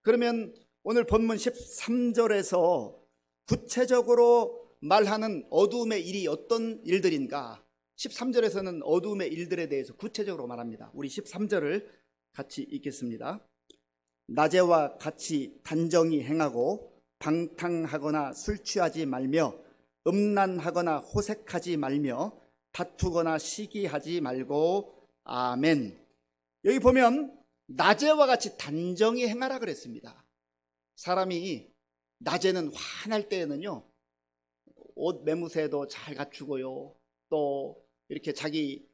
그러면 오늘 본문 13절에서 구체적으로 말하는 어두움의 일이 어떤 일들인가? 13절에서는 어두움의 일들에 대해서 구체적으로 말합니다. 우리 13절을 같이 읽겠습니다. 낮에와 같이 단정히 행하고 방탕하거나 술 취하지 말며 음란하거나 호색하지 말며 다투거나 시기하지 말고. 아멘. 여기 보면 낮에와 같이 단정히 행하라 그랬습니다. 사람이 낮에는 화날 때에는요, 옷 매무새도 잘 갖추고요, 또 이렇게 자기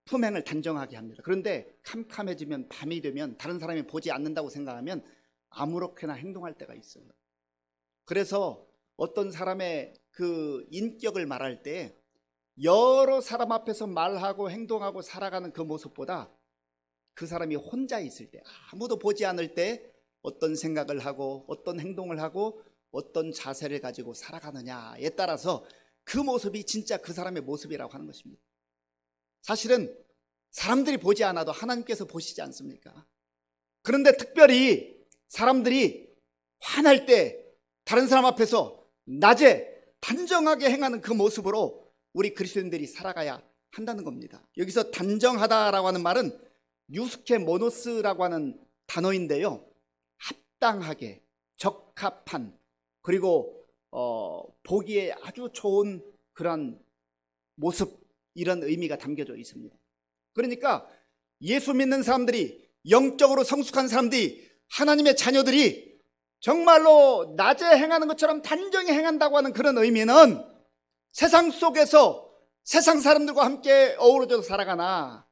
품행을 단정하게 합니다. 그런데 캄캄해지면, 밤이 되면, 다른 사람이 보지 않는다고 생각하면 아무렇게나 행동할 때가 있어요. 그래서 어떤 사람의 그 인격을 말할 때 여러 사람 앞에서 말하고 행동하고 살아가는 그 모습보다 그 사람이 혼자 있을 때, 아무도 보지 않을 때 어떤 생각을 하고 어떤 행동을 하고 어떤 자세를 가지고 살아가느냐에 따라서 그 모습이 진짜 그 사람의 모습이라고 하는 것입니다. 사실은 사람들이 보지 않아도 하나님께서 보시지 않습니까? 그런데 특별히 사람들이 화날 때 다른 사람 앞에서 낮에 단정하게 행하는 그 모습으로 우리 그리스도인들이 살아가야 한다는 겁니다. 여기서 단정하다라고 하는 말은 유스케 모노스라고 하는 단어인데요, 합당하게, 적합한, 그리고 보기에 아주 좋은 그런 모습, 이런 의미가 담겨져 있습니다. 그러니까 예수 믿는 사람들이, 영적으로 성숙한 사람들이, 하나님의 자녀들이 정말로 낮에 행하는 것처럼 단정히 행한다고 하는 그런 의미는 세상 속에서 세상 사람들과 함께 어우러져 살아가나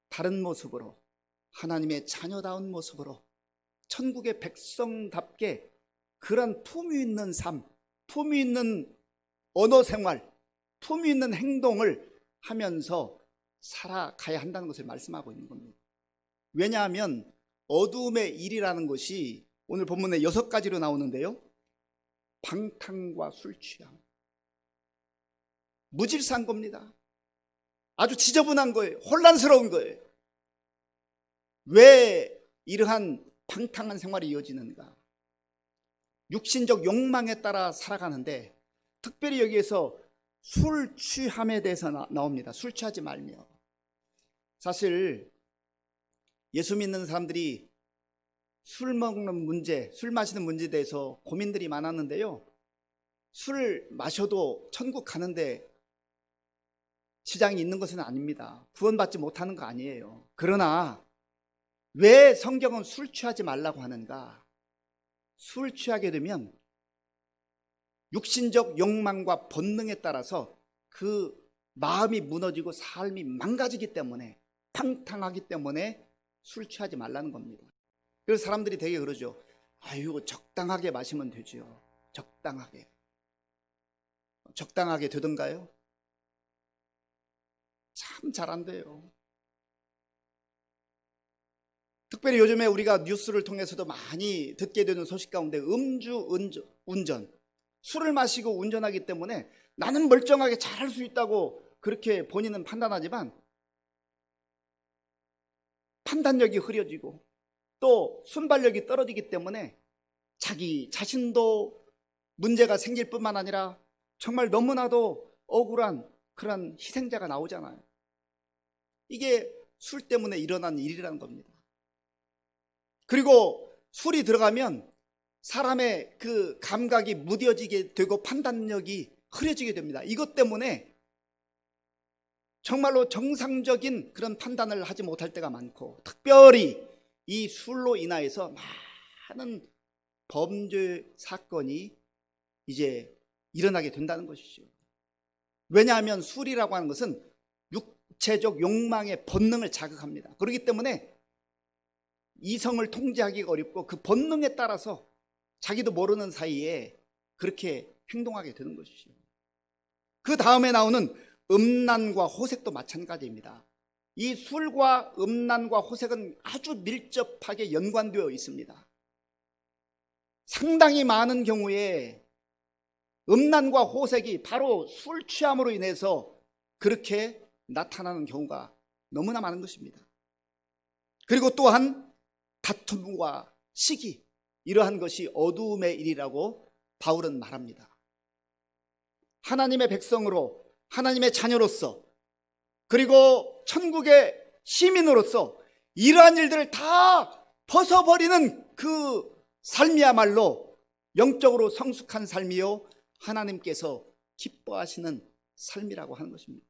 다른 모습으로, 하나님의 자녀다운 모습으로, 천국의 백성답게 그런 품위 있는 삶, 품위 있는 언어 생활, 품위 있는 행동을 하면서 살아가야 한다는 것을 말씀하고 있는 겁니다. 왜냐하면 어두움의 일이라는 것이 오늘 본문에 6가지로 나오는데요, 방탕과 술 취함, 무질서한 겁니다. 아주 지저분한 거예요. 혼란스러운 거예요. 왜 이러한 방탕한 생활이 이어지는가? 육신적 욕망에 따라 살아가는데, 특별히 여기에서 술 취함에 대해서 나옵니다. 술 취하지 말며. 사실 예수 믿는 사람들이 술 먹는 문제, 술 마시는 문제에 대해서 고민들이 많았는데요, 술 마셔도 천국 가는데 지장이 있는 것은 아닙니다. 구원받지 못하는 거 아니에요. 그러나 왜 성경은 술 취하지 말라고 하는가? 술 취하게 되면 육신적 욕망과 본능에 따라서 그 마음이 무너지고 삶이 망가지기 때문에, 방탕하기 때문에 술 취하지 말라는 겁니다. 그래서 사람들이 되게 그러죠. 아유, 적당하게 마시면 되죠. 적당하게. 적당하게 되던가요? 참 잘 안 돼요. 특별히 요즘에 우리가 뉴스를 통해서도 많이 듣게 되는 소식 가운데 음주 운전, 술을 마시고 운전하기 때문에 나는 멀쩡하게 잘할 수 있다고 그렇게 본인은 판단하지만 판단력이 흐려지고 또 순발력이 떨어지기 때문에 자기 자신도 문제가 생길 뿐만 아니라 정말 너무나도 억울한 그런 희생자가 나오잖아요. 이게 술 때문에 일어난 일이라는 겁니다. 그리고 술이 들어가면 사람의 그 감각이 무뎌지게 되고 판단력이 흐려지게 됩니다. 이것 때문에 정말로 정상적인 그런 판단을 하지 못할 때가 많고, 특별히 이 술로 인하여서 많은 범죄 사건이 이제 일어나게 된다는 것이죠. 왜냐하면 술이라고 하는 것은 육체적 욕망의 본능을 자극합니다. 그렇기 때문에 이성을 통제하기가 어렵고 그 본능에 따라서 자기도 모르는 사이에 그렇게 행동하게 되는 것이죠. 그 다음에 나오는 음란과 호색도 마찬가지입니다. 이 술과 음란과 호색은 아주 밀접하게 연관되어 있습니다. 상당히 많은 경우에 음란과 호색이 바로 술 취함으로 인해서 그렇게 나타나는 경우가 너무나 많은 것입니다. 그리고 또한 다툼과 시기, 이러한 것이 어두움의 일이라고 바울은 말합니다. 하나님의 백성으로, 하나님의 자녀로서, 그리고 천국의 시민으로서 이러한 일들을 다 벗어버리는 그 삶이야말로 영적으로 성숙한 삶이요, 하나님께서 기뻐하시는 삶이라고 하는 것입니다.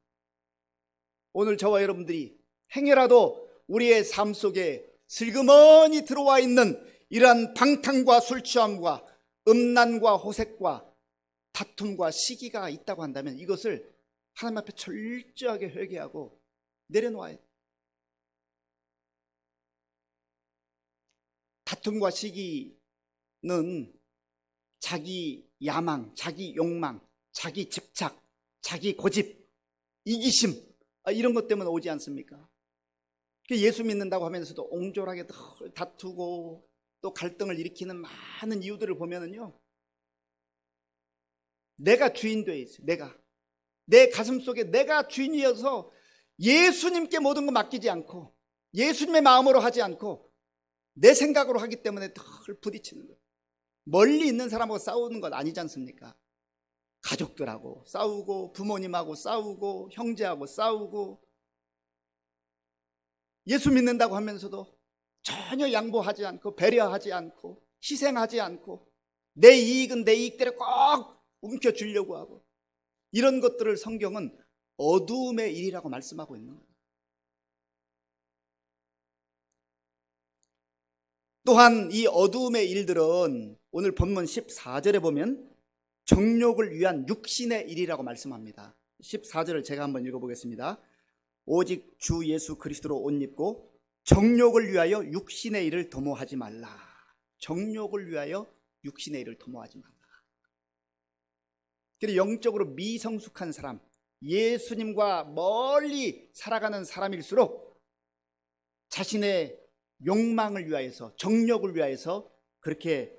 오늘 저와 여러분들이 행여라도 우리의 삶 속에 슬그머니 들어와 있는 이러한 방탕과 술 취함과 음란과 호색과 다툼과 시기가 있다고 한다면 이것을 하나님 앞에 철저하게 회개하고 내려놓아야 돼요. 다툼과 시기는 자기 야망, 자기 욕망, 자기 집착, 자기 고집, 이기심, 이런 것 때문에 오지 않습니까? 예수 믿는다고 하면서도 옹졸하게 다투고 또 갈등을 일으키는 많은 이유들을 보면은요, 내가 주인 되어 있어요. 내 가슴 속에 내가 주인이어서 예수님께 모든 거 맡기지 않고 예수님의 마음으로 하지 않고 내 생각으로 하기 때문에 늘 부딪히는 거예요. 멀리 있는 사람하고 싸우는 건 아니지 않습니까? 가족들하고 싸우고 부모님하고 싸우고 형제하고 싸우고 예수 믿는다고 하면서도 전혀 양보하지 않고 배려하지 않고 희생하지 않고 내 이익은 내 이익대로 꼭 움켜쥐려고 하고, 이런 것들을 성경은 어두움의 일이라고 말씀하고 있는 거예요. 또한 이 어두움의 일들은 오늘 본문 14절에 보면 정욕을 위한 육신의 일이라고 말씀합니다. 14절을 제가 한번 읽어보겠습니다. 오직 주 예수 그리스도로 옷 입고 정욕을 위하여 육신의 일을 도모하지 말라. 정욕을 위하여 육신의 일을 도모하지 말라. 그리고 영적으로 미성숙한 사람, 예수님과 멀리 살아가는 사람일수록 자신의 욕망을 위하여서, 정욕을 위하여서 그렇게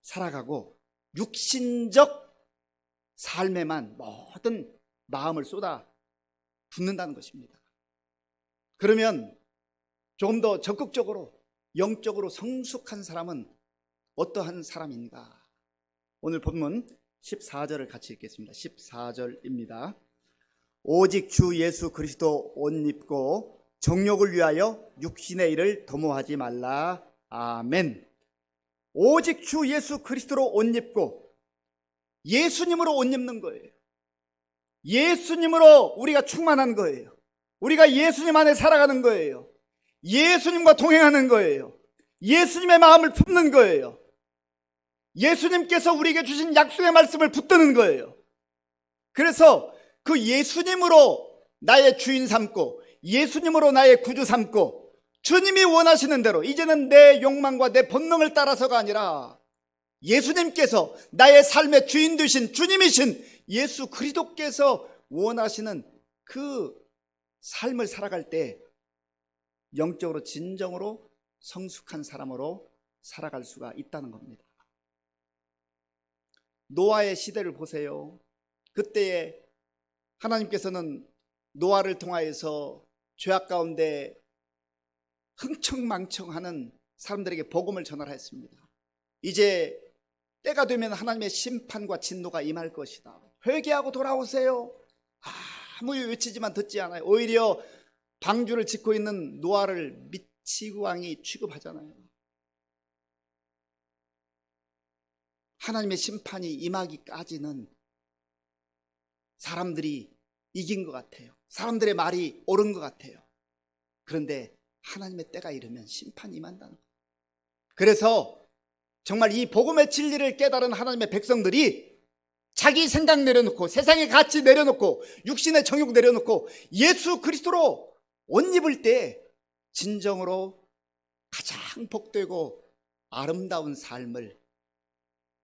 살아가고 육신적 삶에만 모든 마음을 쏟아 붓는다는 것입니다. 그러면 조금 더 적극적으로 영적으로 성숙한 사람은 어떠한 사람인가? 오늘 본문 14절을 같이 읽겠습니다. 14절입니다. 오직 주 예수 그리스도 옷 입고 정욕을 위하여 육신의 일을 도모하지 말라. 아멘. 오직 주 예수 그리스도로 옷 입고 예수님으로 옷 입는 거예요. 예수님으로 우리가 충만한 거예요. 우리가 예수님 안에 살아가는 거예요. 예수님과 동행하는 거예요. 예수님의 마음을 품는 거예요. 예수님께서 우리에게 주신 약속의 말씀을 붙드는 거예요. 그래서 그 예수님으로 나의 주인 삼고 예수님으로 나의 구주 삼고 주님이 원하시는 대로, 이제는 내 욕망과 내 본능을 따라서가 아니라 예수님께서 나의 삶의 주인 되신 주님이신 예수 그리스도께서 원하시는 그 삶을 살아갈 때 영적으로 진정으로 성숙한 사람으로 살아갈 수가 있다는 겁니다. 노아의 시대를 보세요. 그때에 하나님께서는 노아를 통하여서 죄악 가운데 흥청망청하는 사람들에게 복음을 전하였습니다. 이제 때가 되면 하나님의 심판과 진노가 임할 것이다. 회개하고 돌아오세요. 아무 외치지만 듣지 않아요. 오히려 방주를 짓고 있는 노아를 미치광이 취급하잖아요. 하나님의 심판이 임하기까지는 사람들이 이긴 것 같아요. 사람들의 말이 옳은 것 같아요. 그런데 하나님의 때가 이르면 심판이 임한다는 거예요. 그래서 정말 이 복음의 진리를 깨달은 하나님의 백성들이 자기 생각 내려놓고 세상의 가치 내려놓고 육신의 정욕 내려놓고 예수 그리스도로 옷 입을 때 진정으로 가장 복되고 아름다운 삶을,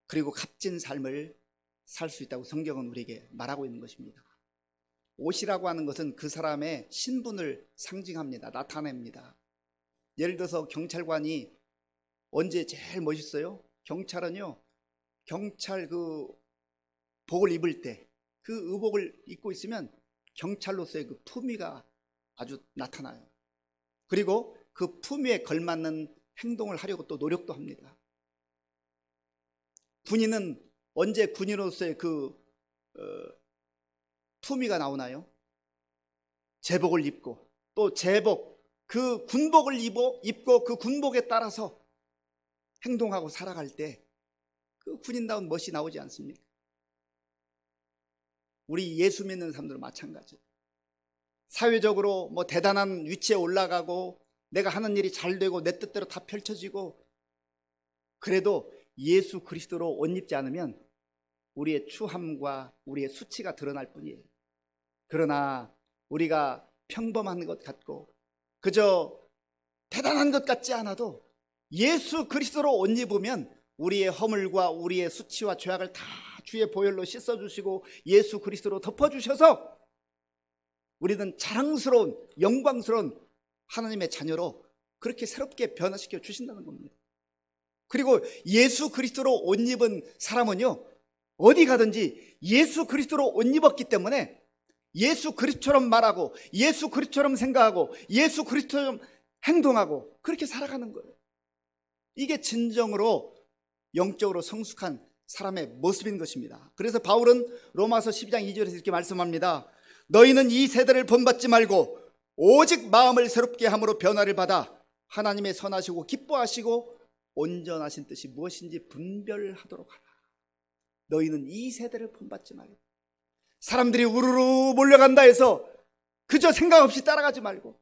그리고 값진 삶을 살 수 있다고 성경은 우리에게 말하고 있는 것입니다. 옷이라고 하는 것은 그 사람의 신분을 상징합니다. 나타냅니다. 예를 들어서 경찰관이 언제 제일 멋있어요? 경찰은요, 경찰 그 복을 입을 때, 그 의복을 입고 있으면 경찰로서의 그 품위가 아주 나타나요. 그리고 그 품위에 걸맞는 행동을 하려고 또 노력도 합니다. 군인은 언제 군인으로서의 그 품위가 나오나요? 제복을 입고, 또 제복, 그 군복을 입고 그 군복에 따라서 행동하고 살아갈 때 그 군인다운 멋이 나오지 않습니까? 우리 예수 믿는 사람들은 마찬가지예요. 사회적으로 뭐 대단한 위치에 올라가고 내가 하는 일이 잘 되고 내 뜻대로 다 펼쳐지고, 그래도 예수 그리스도로 옷 입지 않으면 우리의 추함과 우리의 수치가 드러날 뿐이에요. 그러나 우리가 평범한 것 같고 그저 대단한 것 같지 않아도 예수 그리스도로 옷 입으면 우리의 허물과 우리의 수치와 죄악을 다 주의 보혈로 씻어주시고 예수 그리스도로 덮어주셔서 우리는 자랑스러운 영광스러운 하나님의 자녀로 그렇게 새롭게 변화시켜 주신다는 겁니다. 그리고 예수 그리스도로 옷 입은 사람은요, 어디 가든지 예수 그리스도로 옷 입었기 때문에 예수 그리스도처럼 말하고 예수 그리스도처럼 생각하고 예수 그리스도처럼 행동하고 그렇게 살아가는 거예요. 이게 진정으로 영적으로 성숙한 사람의 모습인 것입니다. 그래서 바울은 로마서 12장 2절에서 이렇게 말씀합니다. 너희는 이 세대를 본받지 말고 오직 마음을 새롭게 함으로 변화를 받아 하나님의 선하시고 기뻐하시고 온전하신 뜻이 무엇인지 분별하도록 하라. 너희는 이 세대를 본받지 말고, 사람들이 우르르 몰려간다 해서 그저 생각 없이 따라가지 말고,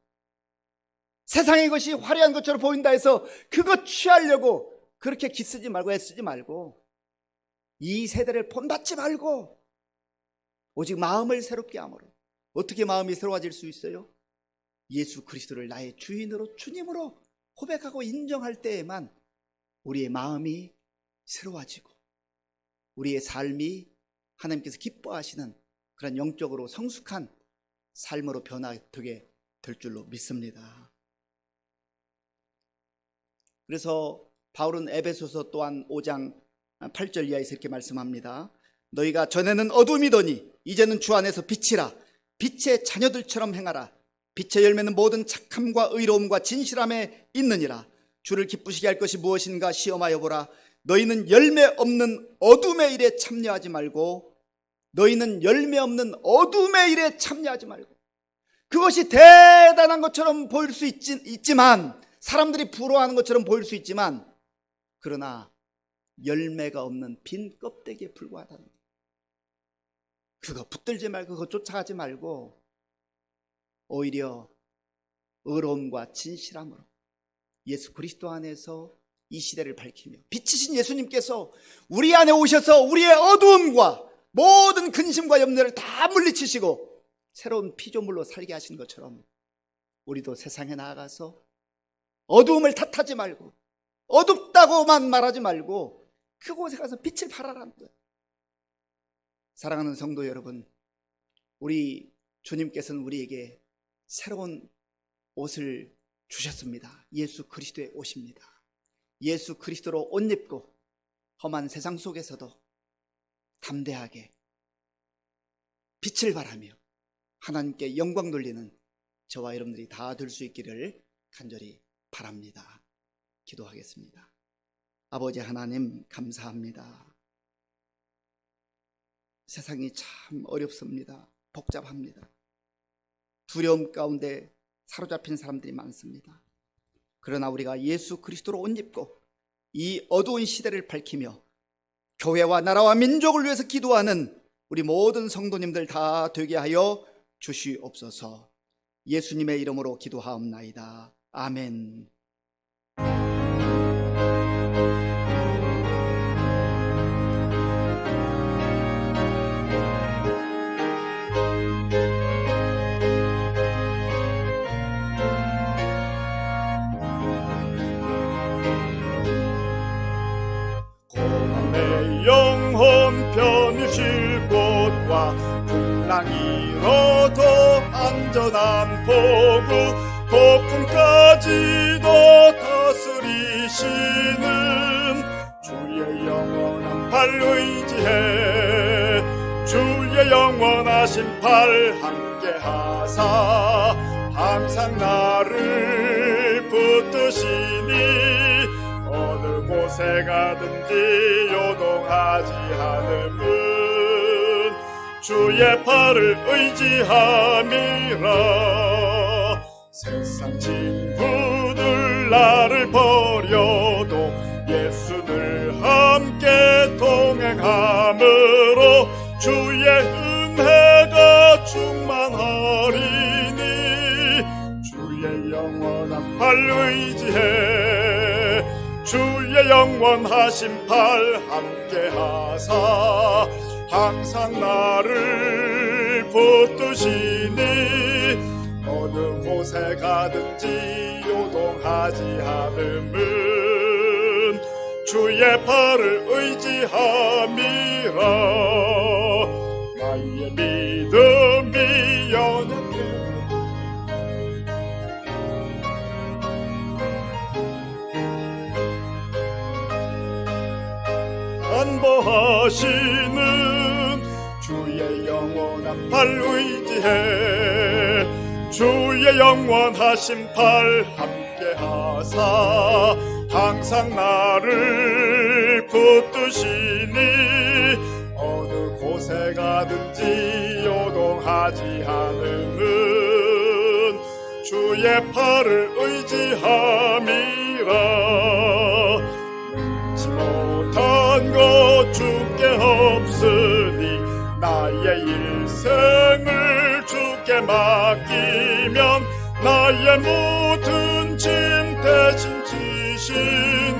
세상의 것이 화려한 것처럼 보인다 해서 그것 취하려고 그렇게 기쓰지 말고 애쓰지 말고, 이 세대를 본받지 말고 오직 마음을 새롭게 함으로. 어떻게 마음이 새로워질 수 있어요? 예수 그리스도를 나의 주인으로, 주님으로 고백하고 인정할 때에만 우리의 마음이 새로워지고 우리의 삶이 하나님께서 기뻐하시는 그런 영적으로 성숙한 삶으로 변화되게 될 줄로 믿습니다. 그래서 바울은 에베소서 또한 5장 8절 이하에서 이렇게 말씀합니다. 너희가 전에는 어둠이더니 이제는 주 안에서 빛이라. 빛의 자녀들처럼 행하라. 빛의 열매는 모든 착함과 의로움과 진실함에 있느니라. 주를 기쁘시게 할 것이 무엇인가 시험하여 보라. 너희는 열매 없는 어둠의 일에 참여하지 말고, 너희는 열매 없는 어둠의 일에 참여하지 말고. 그것이 대단한 것처럼 보일 수 있지만, 사람들이 부러워하는 것처럼 보일 수 있지만, 그러나 열매가 없는 빈 껍데기에 불과하다는 거예요. 그거 붙들지 말고 그거 쫓아가지 말고 오히려 의로움과 진실함으로 예수 그리스도 안에서 이 시대를 밝히며, 빛이신 예수님께서 우리 안에 오셔서 우리의 어두움과 모든 근심과 염려를 다 물리치시고 새로운 피조물로 살게 하신 것처럼 우리도 세상에 나아가서 어두움을 탓하지 말고 어둡다고만 말하지 말고 그곳에 가서 빛을 발하라는 거예요. 사랑하는 성도 여러분, 우리 주님께서는 우리에게 새로운 옷을 주셨습니다. 예수 그리스도의 옷입니다. 예수 그리스도로 옷 입고 험한 세상 속에서도 담대하게 빛을 발하며 하나님께 영광 돌리는 저와 여러분들이 다 될 수 있기를 간절히 바랍니다. 기도하겠습니다. 아버지 하나님, 감사합니다. 세상이 참 어렵습니다. 복잡합니다. 두려움 가운데 사로잡힌 사람들이 많습니다. 그러나 우리가 예수 그리스도로 옷 입고 이 어두운 시대를 밝히며 교회와 나라와 민족을 위해서 기도하는 우리 모든 성도님들 다 되게 하여 주시옵소서. 예수님의 이름으로 기도하옵나이다. 아멘.
내 영혼 편히 쉴 곳과 풍랑이로도 안전한 포구, 폭풍까지도 다스리시는 주의 영원한 팔 의지해 주의 영원하신 팔 함께하사 항상 나를 붙드시니 어느 곳에 가든지 요동하지 않음은 주의 팔을 의지함이라. 세상 친구들 나를 버려도 예수를 함께 동행함으로 주의 은혜가 충만하리니 주의 영원한 팔 의지해 주의 영원하신 팔 함께하사 항상 나를 붙드시니 어느 곳에 가든지 요동하지 않음은 주의 팔을 의지함이라. 나의 믿음이 연약해 주의 영원한 팔 의지해 주의 영원하신 팔 함께 하사 항상 나를 붙드시니 어느 곳에 가든지 요동하지 않음은 주의 팔을 의지함이라. 능치 못한 것 주께 없으니 나의 일생을 주께 맡기면 나의 모든 짐 대신 지시는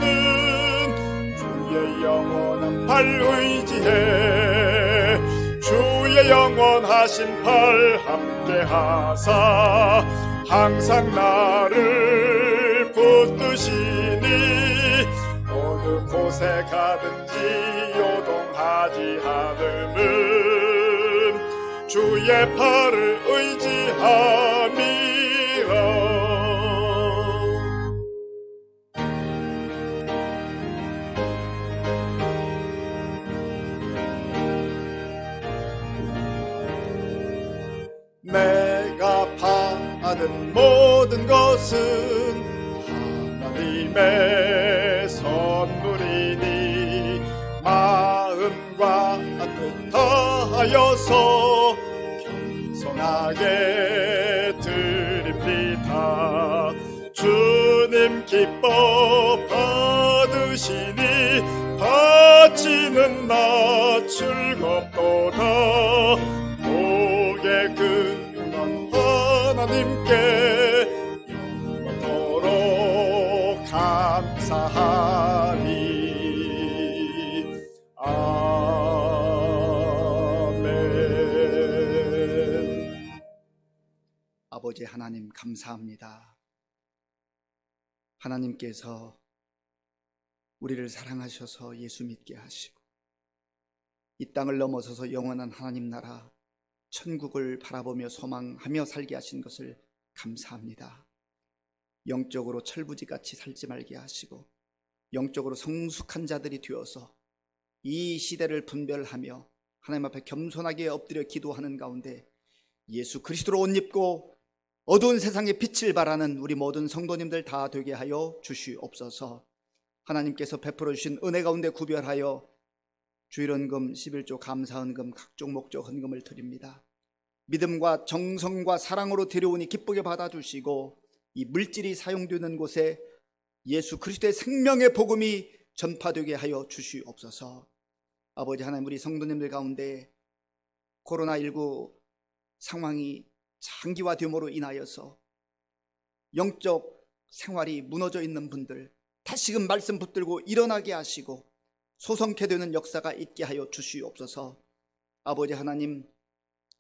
주의 영원한 팔 의지해 주의 영원하신 팔 함께 하사 항상 나를 붙드시니 어느 곳에 가든지 요동하지 않음은 주의 팔을 의지함이라. 내가 받은 모든 것은 하나님의 선물이니 마음과 뜻 다하여서 겸손하게 드립니다. 주님 기뻐 받으시니 바치는 나 즐겁도다. 복의 근원 하나님께 영원토록 감사하리. 아멘.
아버지 하나님 감사합니다. 하나님께서 우리를 사랑하셔서 예수 믿게 하시고 이 땅을 넘어서서 영원한 하나님 나라 천국을 바라보며 소망하며 살게 하신 것을 감사합니다. 영적으로 철부지같이 살지 말게 하시고 영적으로 성숙한 자들이 되어서 이 시대를 분별하며 하나님 앞에 겸손하게 엎드려 기도하는 가운데 예수 그리스도로 옷 입고 어두운 세상에 빛을 발하는 우리 모든 성도님들 다 되게 하여 주시옵소서. 하나님께서 베풀어 주신 은혜 가운데 구별하여 주일헌금 11조 감사헌금 각종 목적 헌금을 드립니다. 믿음과 정성과 사랑으로 드려오니 기쁘게 받아주시고 이 물질이 사용되는 곳에 예수 그리스도의 생명의 복음이 전파되게 하여 주시옵소서. 아버지 하나님, 우리 성도님들 가운데 코로나19 상황이 장기화됨으로 인하여서 영적 생활이 무너져 있는 분들 다시금 말씀 붙들고 일어나게 하시고 소성케 되는 역사가 있게 하여 주시옵소서. 아버지 하나님,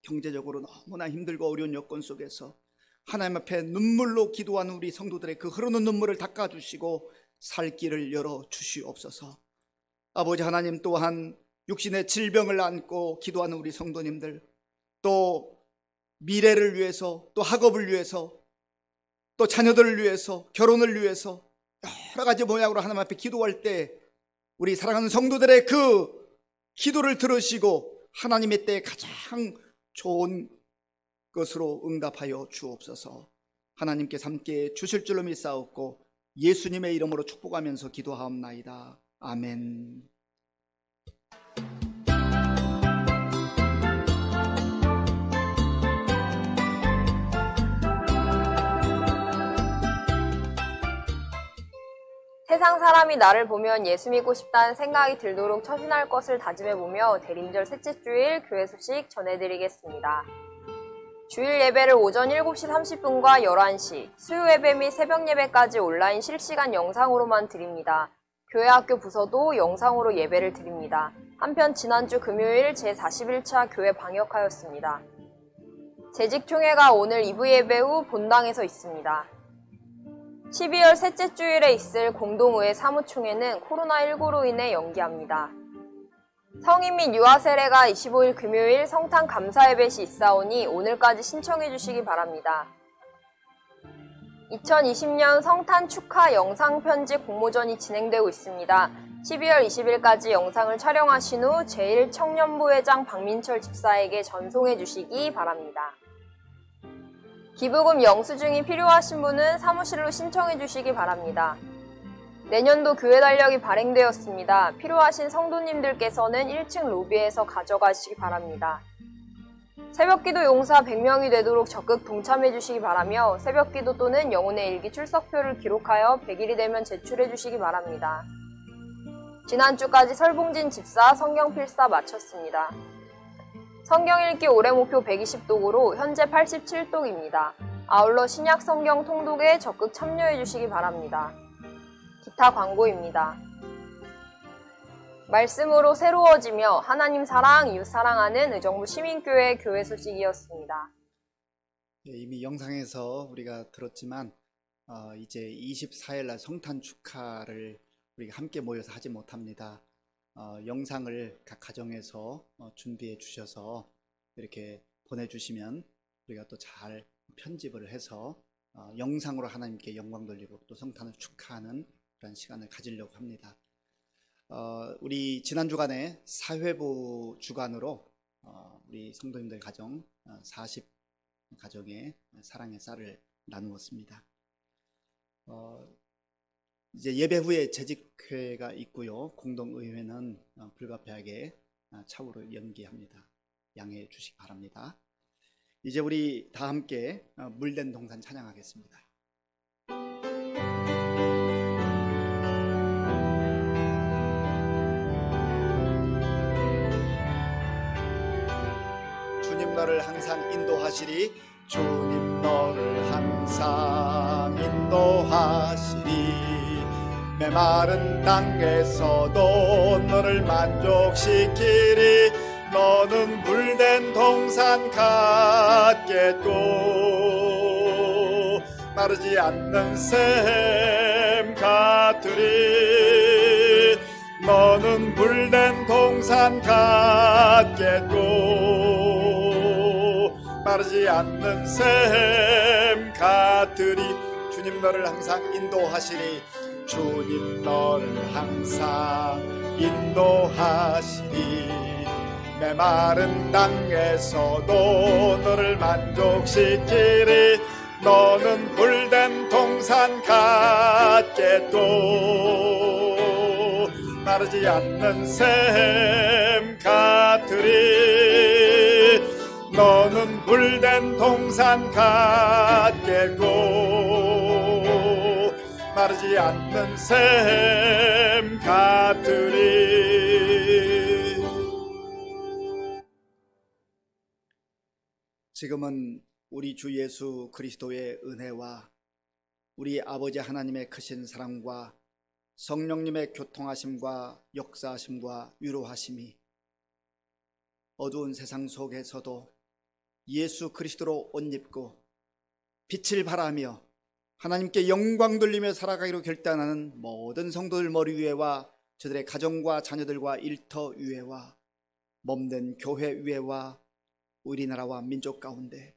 경제적으로 너무나 힘들고 어려운 여건 속에서 하나님 앞에 눈물로 기도하는 우리 성도들의 그 흐르는 눈물을 닦아주시고 살 길을 열어주시옵소서. 아버지 하나님, 또한 육신의 질병을 안고 기도하는 우리 성도님들, 또 미래를 위해서, 또 학업을 위해서, 또 자녀들을 위해서, 결혼을 위해서 여러 가지 모양으로 하나님 앞에 기도할 때 우리 사랑하는 성도들의 그 기도를 들으시고 하나님의 때에 가장 좋은 것으로 응답하여 주옵소서. 하나님께서 함께 주실 줄로 믿사옵고 예수님의 이름으로 축복하면서 기도하옵나이다. 아멘.
세상 사람이 나를 보면 예수 믿고 싶다는 생각이 들도록 처신할 것을 다짐해보며 대림절 셋째 주일 교회 소식 전해드리겠습니다. 주일 예배를 오전 7시 30분과 11시, 수요 예배 및 새벽 예배까지 온라인 실시간 영상으로만 드립니다. 교회 학교 부서도 영상으로 예배를 드립니다. 한편 지난주 금요일 제41차 교회 방역하였습니다. 재직총회가 오늘 2부 예배 후 본당에서 있습니다. 12월 셋째 주일에 있을 공동의회 사무총회는 코로나19로 인해 연기합니다. 성인 및 유아 세례가 25일 금요일 성탄 감사 예배 시 있사오니 오늘까지 신청해 주시기 바랍니다. 2020년 성탄 축하 영상 편지 공모전이 진행되고 있습니다. 12월 20일까지 영상을 촬영하신 후 제1청년부회장 박민철 집사에게 전송해 주시기 바랍니다. 기부금 영수증이 필요하신 분은 사무실로 신청해 주시기 바랍니다. 내년도 교회 달력이 발행되었습니다. 필요하신 성도님들께서는 1층 로비에서 가져가시기 바랍니다. 새벽기도 용사 100명이 되도록 적극 동참해 주시기 바라며 새벽기도 또는 영혼의 일기 출석표를 기록하여 100일이 되면 제출해 주시기 바랍니다. 지난주까지 설봉진 집사 성경 필사 마쳤습니다. 성경 읽기 올해 목표 120독으로 현재 87독입니다. 아울러 신약 성경 통독에 적극 참여해 주시기 바랍니다. 기타 광고입니다. 말씀으로 새로워지며 하나님 사랑, 이웃 사랑하는 의정부 시민교회 교회 소식이었습니다.
예, 이미 영상에서 우리가 들었지만 이제 24일 날 성탄 축하를 우리가 함께 모여서 하지 못합니다. 영상을 각 가정에서 준비해 주셔서 이렇게 보내주시면 우리가 또 잘 편집을 해서 영상으로 하나님께 영광 돌리고 또 성탄을 축하하는 그런 시간을 가지려고 합니다. 우리 지난 주간에 사회부 주간으로 우리 성도님들 가정 40 가정에 사랑의 쌀을 나누었습니다. 이제 예배 후에 재직회가 있고요. 공동의회는 불가피하게 차후로 연기합니다. 양해해 주시기 바랍니다. 이제 우리 다 함께 물된 동산 찬양하겠습니다. 주님 너를 항상 인도하시리. 주님 너를 항상 인도하시리. 메마른 땅에서도 너를 만족시키리. 너는 물된 동산 같겠고 마르지 않는 샘 같으리. 너는 물된 동산 같겠고 마르지 않는 샘 같으리. 주님 너를 항상 인도하시리. 주님 너를 항상 인도하시리. 메마른 땅에서도 너를 만족시키리. 너는 물된 동산 같겠고 마르지 않는 샘 같으리. 너는 물된 동산 같겠고 마르지 않는 샘 같으리. 지금은 우리 주 예수 그리스도의 은혜와 우리 아버지 하나님의 크신 사랑과 성령님의 교통하심과 역사하심과 위로하심이 어두운 세상 속에서도 예수 그리스도로 옷 입고 빛을 발하며 하나님께 영광 돌리며 살아가기로 결단하는 모든 성도들 머리 위에와 저들의 가정과 자녀들과 일터 위에와 몸된 교회 위에와 우리나라와 민족 가운데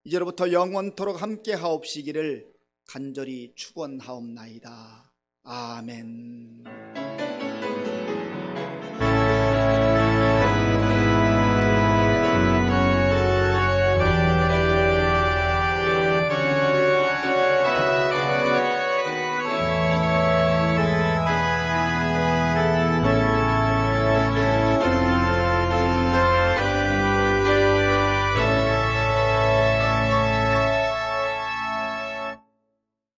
이제로부터 영원토록 함께 하옵시기를 간절히 축원하옵나이다. 아멘.